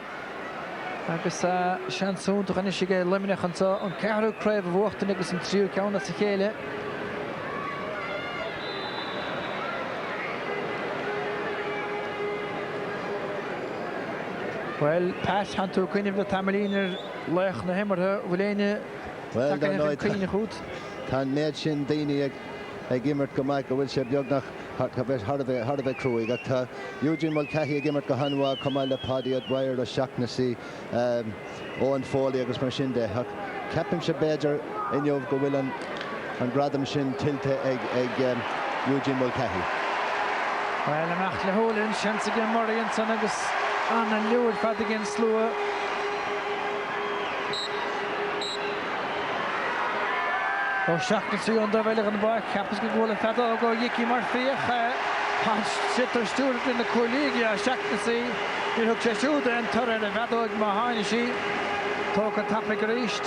agus seanúnta an isige Limerick an cearú craibh bhachtain agus an tríú ceanna sa chéile. Well, Pat hanú cuiineh le tamlínar lech na himmarthe bhfuléine cuine chuút. Tá méid sin daine ag gimmert go maiid go bhfuil sé beagnach Harbheith cruúig ach tá Eugene Mulcahy gimmert go hanmha cumáil le pádaí adhair a seachnaí ó an fólaí agus mar sin de ceapim sé beidir inneomh go bhfuil an gradam sin tilte ag Eugene Mulcahy. Well, amach le hólinn seansa go maríonn san agus an leúir fad gin slua. Ó seachnaí an bhile an bhaid ceapas go bhfuil fedal go dhici mar fíoch sitar stúrt in na cholíige seachnaí i thug sé siúda an tar ar a bhedóid má háine sí tó go tappa go ríist.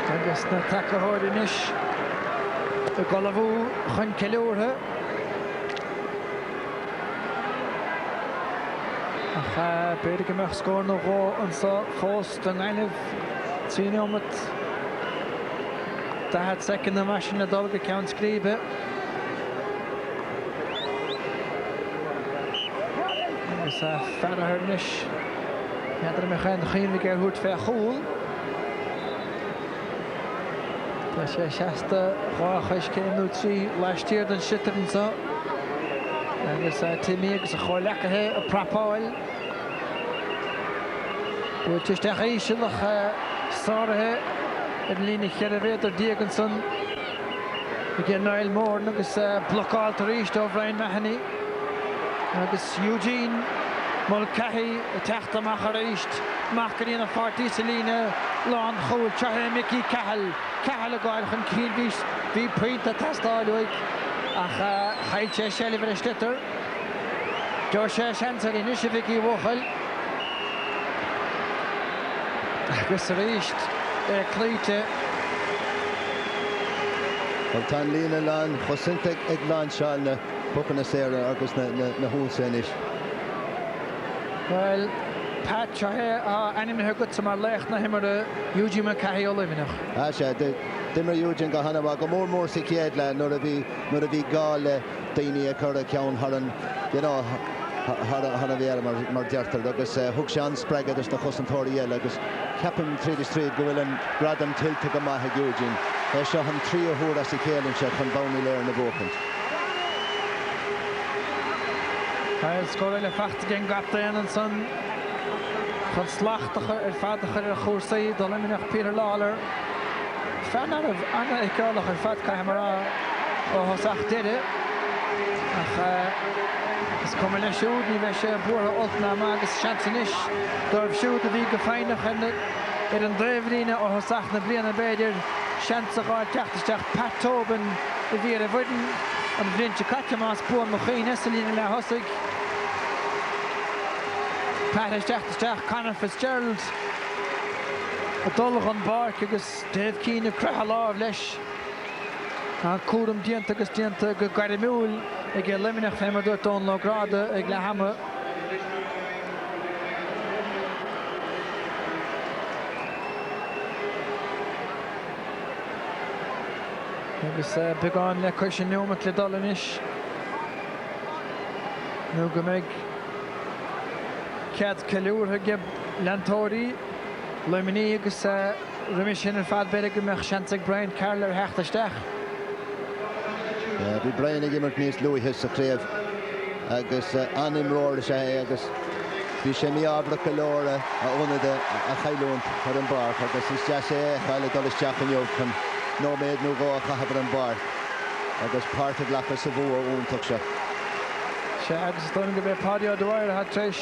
Agus na takeáir inis the Galway chun ceiliúrtha ach beidir go meach scór nó bhá an sa fós den ailemh tíomat 10 second na maisin na dulga ceann scríbe agus fearthar inis iadar me chan chéimhigh ar thuairt fé chúl. Tá sé 60 leistíir den sitar an sa agus tíimi agus a choir lecathe a prapáil bú tuisteach éisiach sáirithe an lína chear a réidir díagan san i gé náil mór agus blocáil tar ríist ó bhrain mehanní agus Eugene Mulcahy teachta amach a réist Maccarína Fartí Selina Lán Chul Chahe Mickey Cahill a gáil chun cín bhí puinte testáilúig ach chaid sé Shelley ver Stitter Joe sé seansar in is Vicky Wochel agus a réist clíte Tá lína lán chosinte ag lán seáil na buchanna séra agus na húnsa inis. Well, Pat Chahe animathe go sa mar lecht na himar Eugene Mulcahy ó Liminach. Sé dimar Eugene go hanna go mór sa chéad le nuair a bhí gá le daoine a chur a ceann haran bhí mar deartar agus thug sé an spregad is na chosantóirí eile agus ceapan tríd go bhfuil an gradam tiltte go maithe Eugene. Seo an trí thuair sa chéann se chun bánaí léir na bócant. Cael scoil le fecht gen gataíon an san chun slachtacha fadacha chósaí do Liminach Peter Lawler. Fan anna icálacha fad caimara ó hosach deire ach is cuma le siúd ní bheith sé búra oltna agus seansanis dóibh siúd a bhí go féinach an dréimhlíne ó hosach na bliana beidir seansaá teachtasteach Pat Tobin I bhí a bhiden an bhlinse catamás buan mo chéine sa lína le hosaigh Pat teachtasteach Conor Fitzgerald a dulach an barc agus Dave Keane cretha láh leis an cuaram dianta agus dianta go gaiir múl ag Liminach féimar dúirt ón Lograda ag le hama agus beagán le chuir sin nuamat le dul inis nó go mbeidh cead ceiliúrtha gib leantóirí Luiminí agus rimis sin an fad beidir go mbeadh seansaigh Brian Carroll ar heachtasteach. Bhí Brian ag immert níos luaithe sa chréamh agus animróir sé agus bhí sé míábhra go leora a ónada a chailúnt ar an bar agus is de sé chaile dul isteach an jobh chun nóméad nó bhá a chahabhar an bar agus páirte lecha sa bhua úntaach se. Se agus dóna go bheith pádio dóir a treis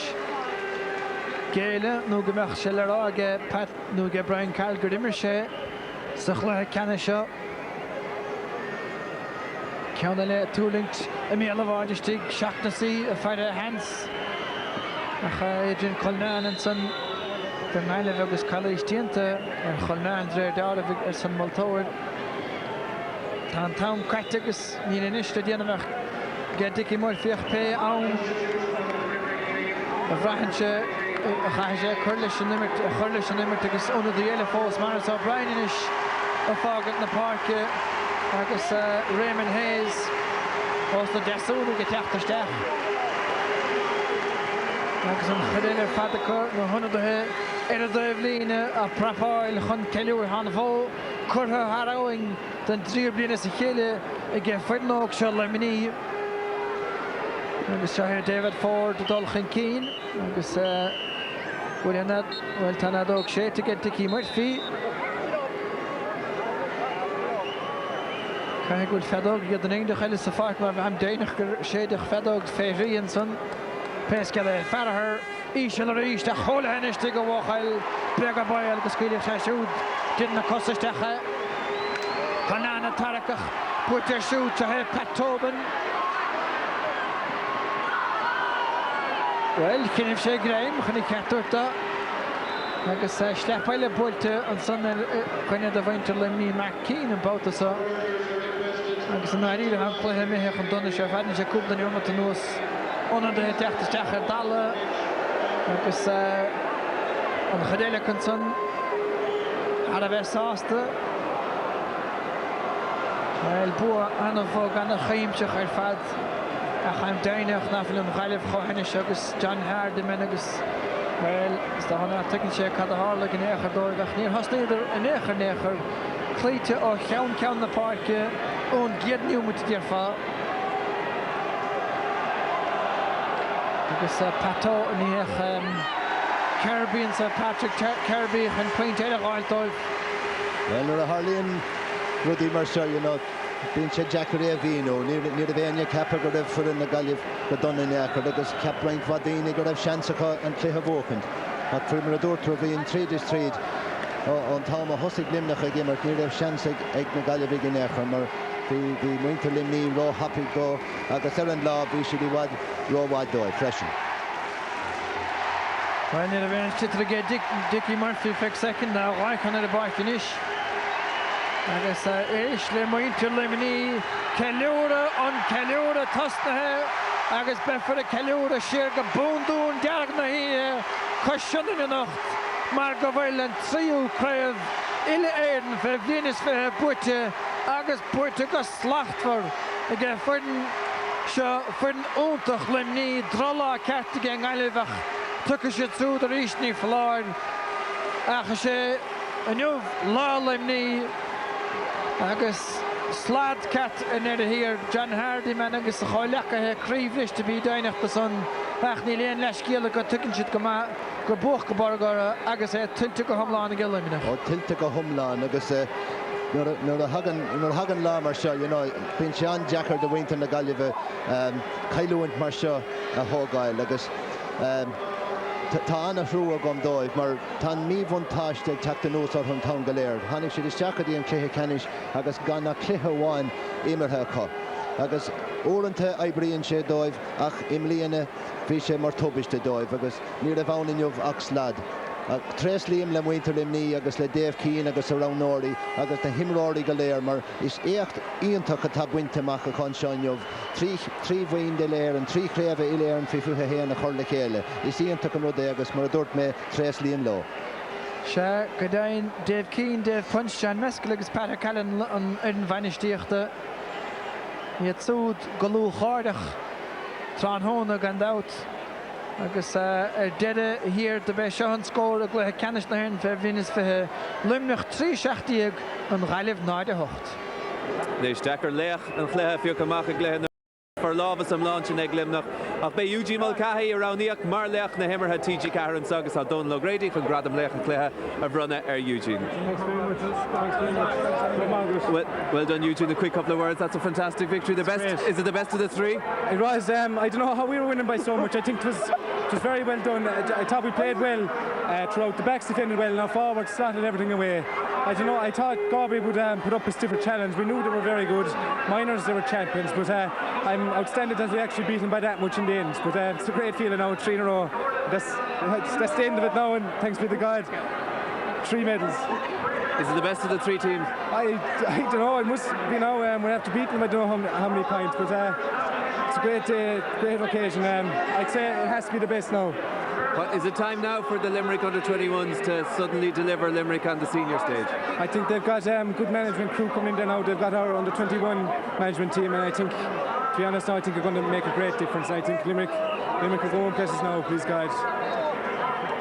Géile nó go mbeadh sé le rá ag Pat nó ag Brian Carroll gur immer sé sa chluthe ceanna seo ceanna le túlingt a mí eilehádistigh seachnasaí a feire Hans ach Adrian Colnán an san der meile agus chalais dianta ar Colnán dréir dára ar san Maltóir Tá an tam caite agus ní iniste déanamach ge Dickie mór fioch pe ann a bhraithn sé a chaithé sé chuir leis an imirt agus óna dhéile fós mar á Brian inis a fágad na páirce agus Raymond Hayes os na deasúna go teachtasteach agus an chudéile fadacha na hunadathe ar a dóibhlíne a prapáil chun ceiliúir hána fó curtha haráing den tríor bliana sa chéile I gceith foiineóg seo Luiminí agus se David Ford dul chun cín agus bhfuil tána dóg sé go Dickie Murphy Caithfidh bhfuil fedóg go den éonach eile sa fáic mar bheith am déanach gur séideach fedóg féhríonn san Pesca le ferthir ís le ríist a cholathainiste go bhchail beag a bail agus scuileach sé siúd din na cosaistecha Chanána tarachach buirtear siúd sa Pat Tobin Well, cinnimh sé gréim chuna ceúirta agus sleapáile builte an san chuine a bhaintear Luiminí McKean an bátasá agus an áíre an chluithe mithe chun donna sé bhhaine sé cúpla nuamata nuas óna de teachtasteach ar dala agus an chudéile chun san ar a bheith sásta Well, bua anna bhóg anna chaimseach ar fad a chaim déineach nafilm chaileh chohannis agus John Hardiman agus well is da honna tugann sé cad a hála an éachar dóigh níor hasnéidir an éachar clíte ó cheann na páirce ón giad nuamata díar fá agus Pató níoch Kirby an sa Patrick Kirby chun pointe éile gáildóibh Well, nuair a Harlíonn rudí mar seo Bíonn sé Jackar é bhíú, ní a bhéine cappa go raibh fuair na Gaillimh go donna neachar agus cap Brian Fadini go raibh seansacha an cluiche bhócant. Ach fuair mar a dúirtar bhí an tríd is tríd an táma thosaigh limnach a gimmart ní raibh seansa ag na Gaillimh ag neachar mar bhí muintir limní rá happy go agus ar an lá bhí si bhí ráháid dóid freisin. Well, near the bench, Dickie Murphy for second now. Right on the back finish. I guess Ish Lemointer Lemony, Kalura on Kalura Tosna. I guess Beffer Kalura Shirga Bundu and Dargna here. Cushion in the Nacht. Margoville and Trio Crave. Ille Aiden for Venus for Putte. I guess Putte got slacht for. Again, Ferdin Untach Lemny, Drolla Cat again, Eilevach. Tukke sé trú de rísní fláin agus sé aniuh lá limní agus slad cat in here John Hardy man agus a cháilecha he críomhlis de bí dainach go san ach ní léon leis cíala go tucann siad go buach go bargar agus é tiltte go thomláin a gillimine. Ó tiltte go thomláin agus nuair a hagan lá mar seo, bíonn sé an Jackar de bhainte na Gaillimh cailúint mar seo a thógáil agus tá anna hrúa gom dóibh mar tá míbhuntáiste ag teachta nús ar chun Town Galéir. Tháinig siad isteach í an cluiche cenis agus gan na cluiche bháin imirthe acu. Agus uaireanta eibríonn sé dóibh ach imlíana bhí sé mar tubaiste dóibh agus ní a bhain inniuh ach slad. Tres líam le muintir limní agus le Dave Keane agus a Rownóirí agus na himráirí Galéir mar is écht íontach a tá buinte amach a chun seoinmh trí bhain de léir an trí chréimh iléir an fiúthe héana a chur le chéile. Is íontach an rud agus mar a dúirt mé tres líam lá. Se go dain Dave Keane, Dave Punch, John Mescal agus Peter Callan an bhainisteachta. Iad súd go lú cháirdach trán hóna gan dát. Agus deire hir de bheith seo an scóir a gluthe ceannis na hyn fe Venus fithe Limnach 3-16 an Gaillimh 9-8. Leis Decker leach an chléthe fiú amach a gléthe for lábhas am láin ag Limnach ach be Eugene Mulcahy aráníoch mar leach na himmarthe TG4 agus á Donal O'Grady chun gradam leach an chléthe a bhrunne Eugene. Well done, Eugene. A quick couple of words. That's a fantastic victory. Is it the best of the three? It was. I don't know how we were winning by so much. I think it was very well done. I thought we played well throughout. The backs defended well. Now forward slotted everything away. I don't know. I thought Galway would put up a stiffer challenge. We knew they were very good. Minors, they were champions. But I'm outstanding that we actually beat them by that much in the end. But it's a great feeling now. 3 in a row. That's the end of it now. And thanks be to God. 3 medals. Is it the best of the 3 teams? I don't know. It must be now. We have to beat them. I don't know how many points, but it's a great occasion. I'd say it has to be the best now. Is it time now for the Limerick under-21s to suddenly deliver Limerick on the senior stage? I think they've got good management crew coming in there now. They've got our under-21 management team, and I think, to be honest now, I think they're going to make a great difference. I think Limerick will go in places now, please God.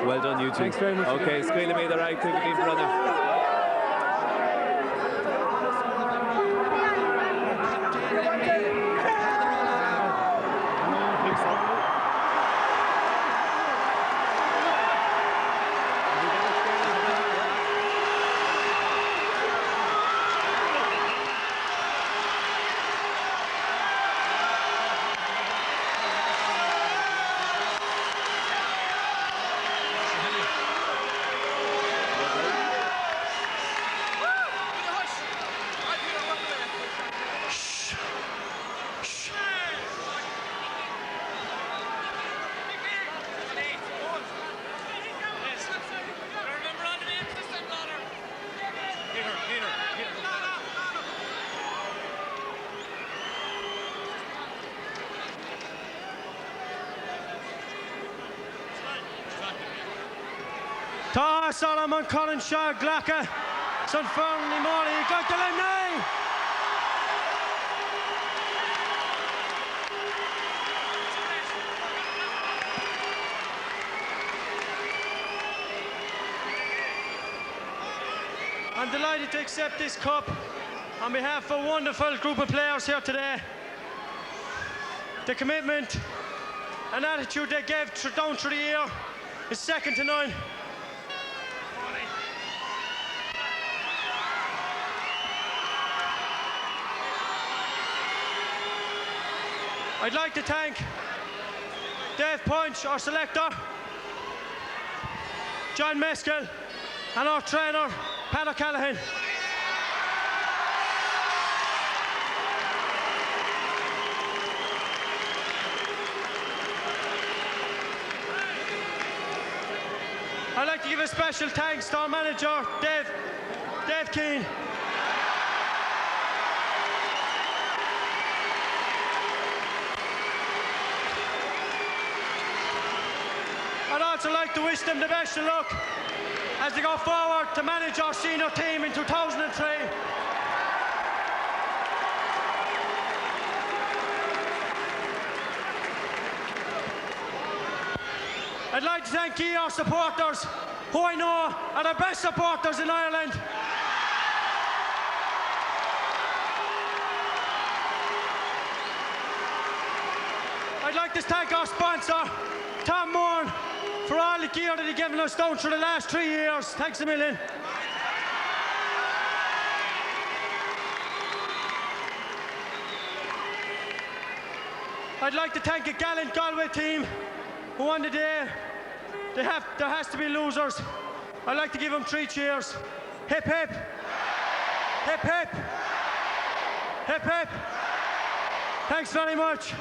Well done, you two. Thanks very much. Okay, squealing me the right to the brother. Tá Solomon Colin Shaw Glacka Son Fernley Morley got the line now. I'm delighted to accept this cup on behalf of a wonderful group of players here today. The commitment and attitude they gave down through the year is second to none. I'd like to thank Dave Punch, our selector, John Meskel, and our trainer, Pat O'Callaghan. I'd like to give a special thanks to our manager, Dave Keane. I'd also like to wish them the best of luck as they go forward to manage our senior team in 2003. I'd like to thank you, our supporters, who I know are the best supporters in Ireland. I'd like to thank our sponsor, Tom Moore, for all the gear that he's given us down through the last 3 years. Thanks a million. I'd like to thank a gallant Galway team who won the day. There has to be losers. I'd like to give them 3 cheers. Hip hip. Hip hip. Hip hip. Thanks very much.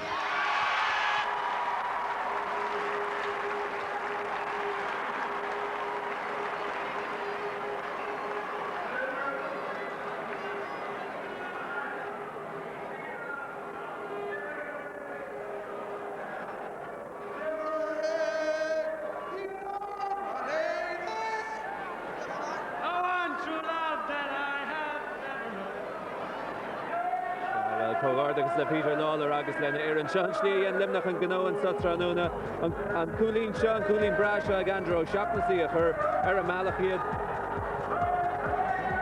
Agus le Peter Lawler agus lena Aaron Shansley and Limerick and Gano and Sutranuna and Colleen Sean, Colleen Brasha ag Andrew O'Shaughnessy a chur ar a Malachiad.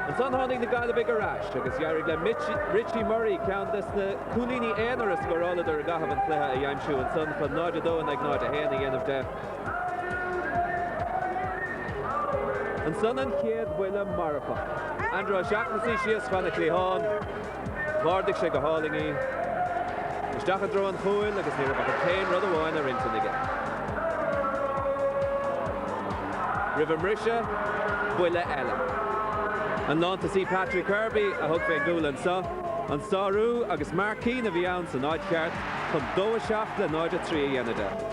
And son honig na Gaila big rash agus Yarrig le Richie Murray count this na Coolini Eneris go all der gahav and pleha a Yamshu and son for Nigel Do and ag Nigel Haney end of death. And son and kid Willem Marfa. Andrew O'Shaughnessy she is phonically hon. Vardig sé go hálingi. Isteach a dro an chúil agus ní a tain rud amháin a rintan again. River Marisha, Buile Ellen. And non to see Patrick Kirby a hug fé gúil an sa. An Saru agus Mark Keane a bhí ann sa náid ceart chun 2 seacht le 9 3 dhéanada.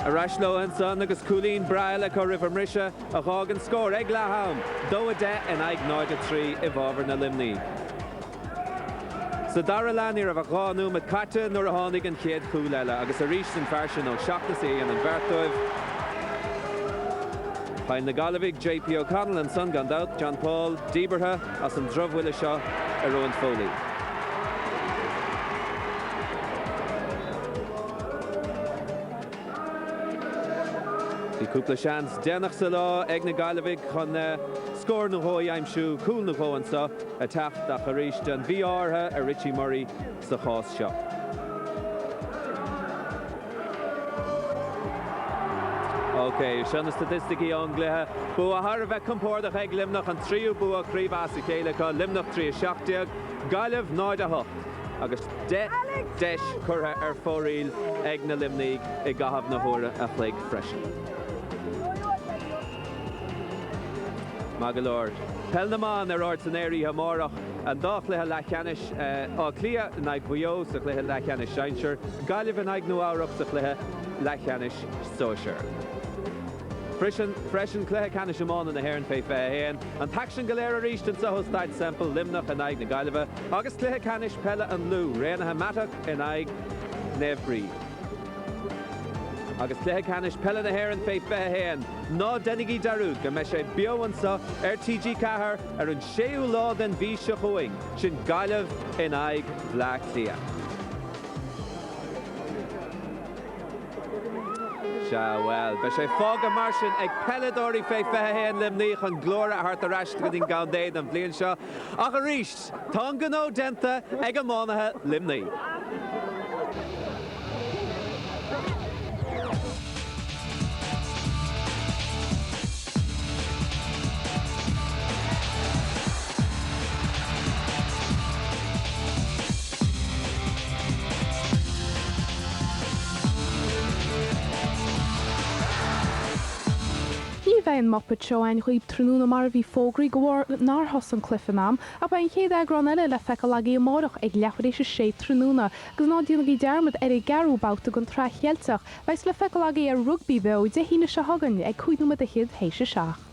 Rashlo and son agus Colleen Braille go River Marisha a Hagen score ag Laham 2 and ag 9 3 I bhábhar na Limní. So Dara Lanir of a Ghanu mit Cata nor a Honig and Kied Kulela agus a Rish in fashion O'Shaughnessy and Vertoiv. By na Galavig JP O'Connell and son gone out John Paul Dieberha as an Druv Willishaw a Rowan Foley. Cúpla seans dénach sa lá ag na Gaillimh chun scór na hó aimsú cúil na hó an sa a tacht a charíist an bhí átha a Richie Murray sa chás seo. Okay, sena statisticí anglathe bu a thar bheith compórdaach ag Limnach an tríú bu a críomh sa chéile chu Limnach 3-7 Gaillimh 9-8 agus deis curtha ar fóríl ag na Limnaigh I gahabh na hóra a phléig freisin. Magalord. Pelnaman ordinéirí hamórach an dách lethe lechanis á clia naig buo sa lethe lechanis seinseir, Gaillimh an aig nó áireach sa lethe lechanis sóisiir. Freisin clethe canis amán na hhéireann fé féin, an taction galéir ríist an sa hóstaid sample Limnach an aig na Gaillimh, agus clethe canis pelle an lú, réanathe matach an aig Nevbrí. Agus clethe canis pelle na hhéireann fé féin, ná denigí darú go me sé bio an sa TG4 ar an 6 lá den bhí se chuing, sin Gaillimh in aig bhla clia. Well, be sé fága mar sin ag peladóirí fé féin Limnaigh an glóra a thart a rast go dtín gandéad an bblion seo. Ach a ríist, tá gnó denta ag an mánathe Limnaigh. bheith an Muppet Show ein chuoib trúna mar bhí fógraí go bhfuair nárthas an clifanam, a bain chéad agran eile le feiceáil agaí amárach ag leafadéis sé trúna, gus ná díonna í dearmad ar i garú báta gon tra chealteach, bheits le feiceáil agaí ar rugby beh de hína se hagan ag chuidnú a chiad hééis seach.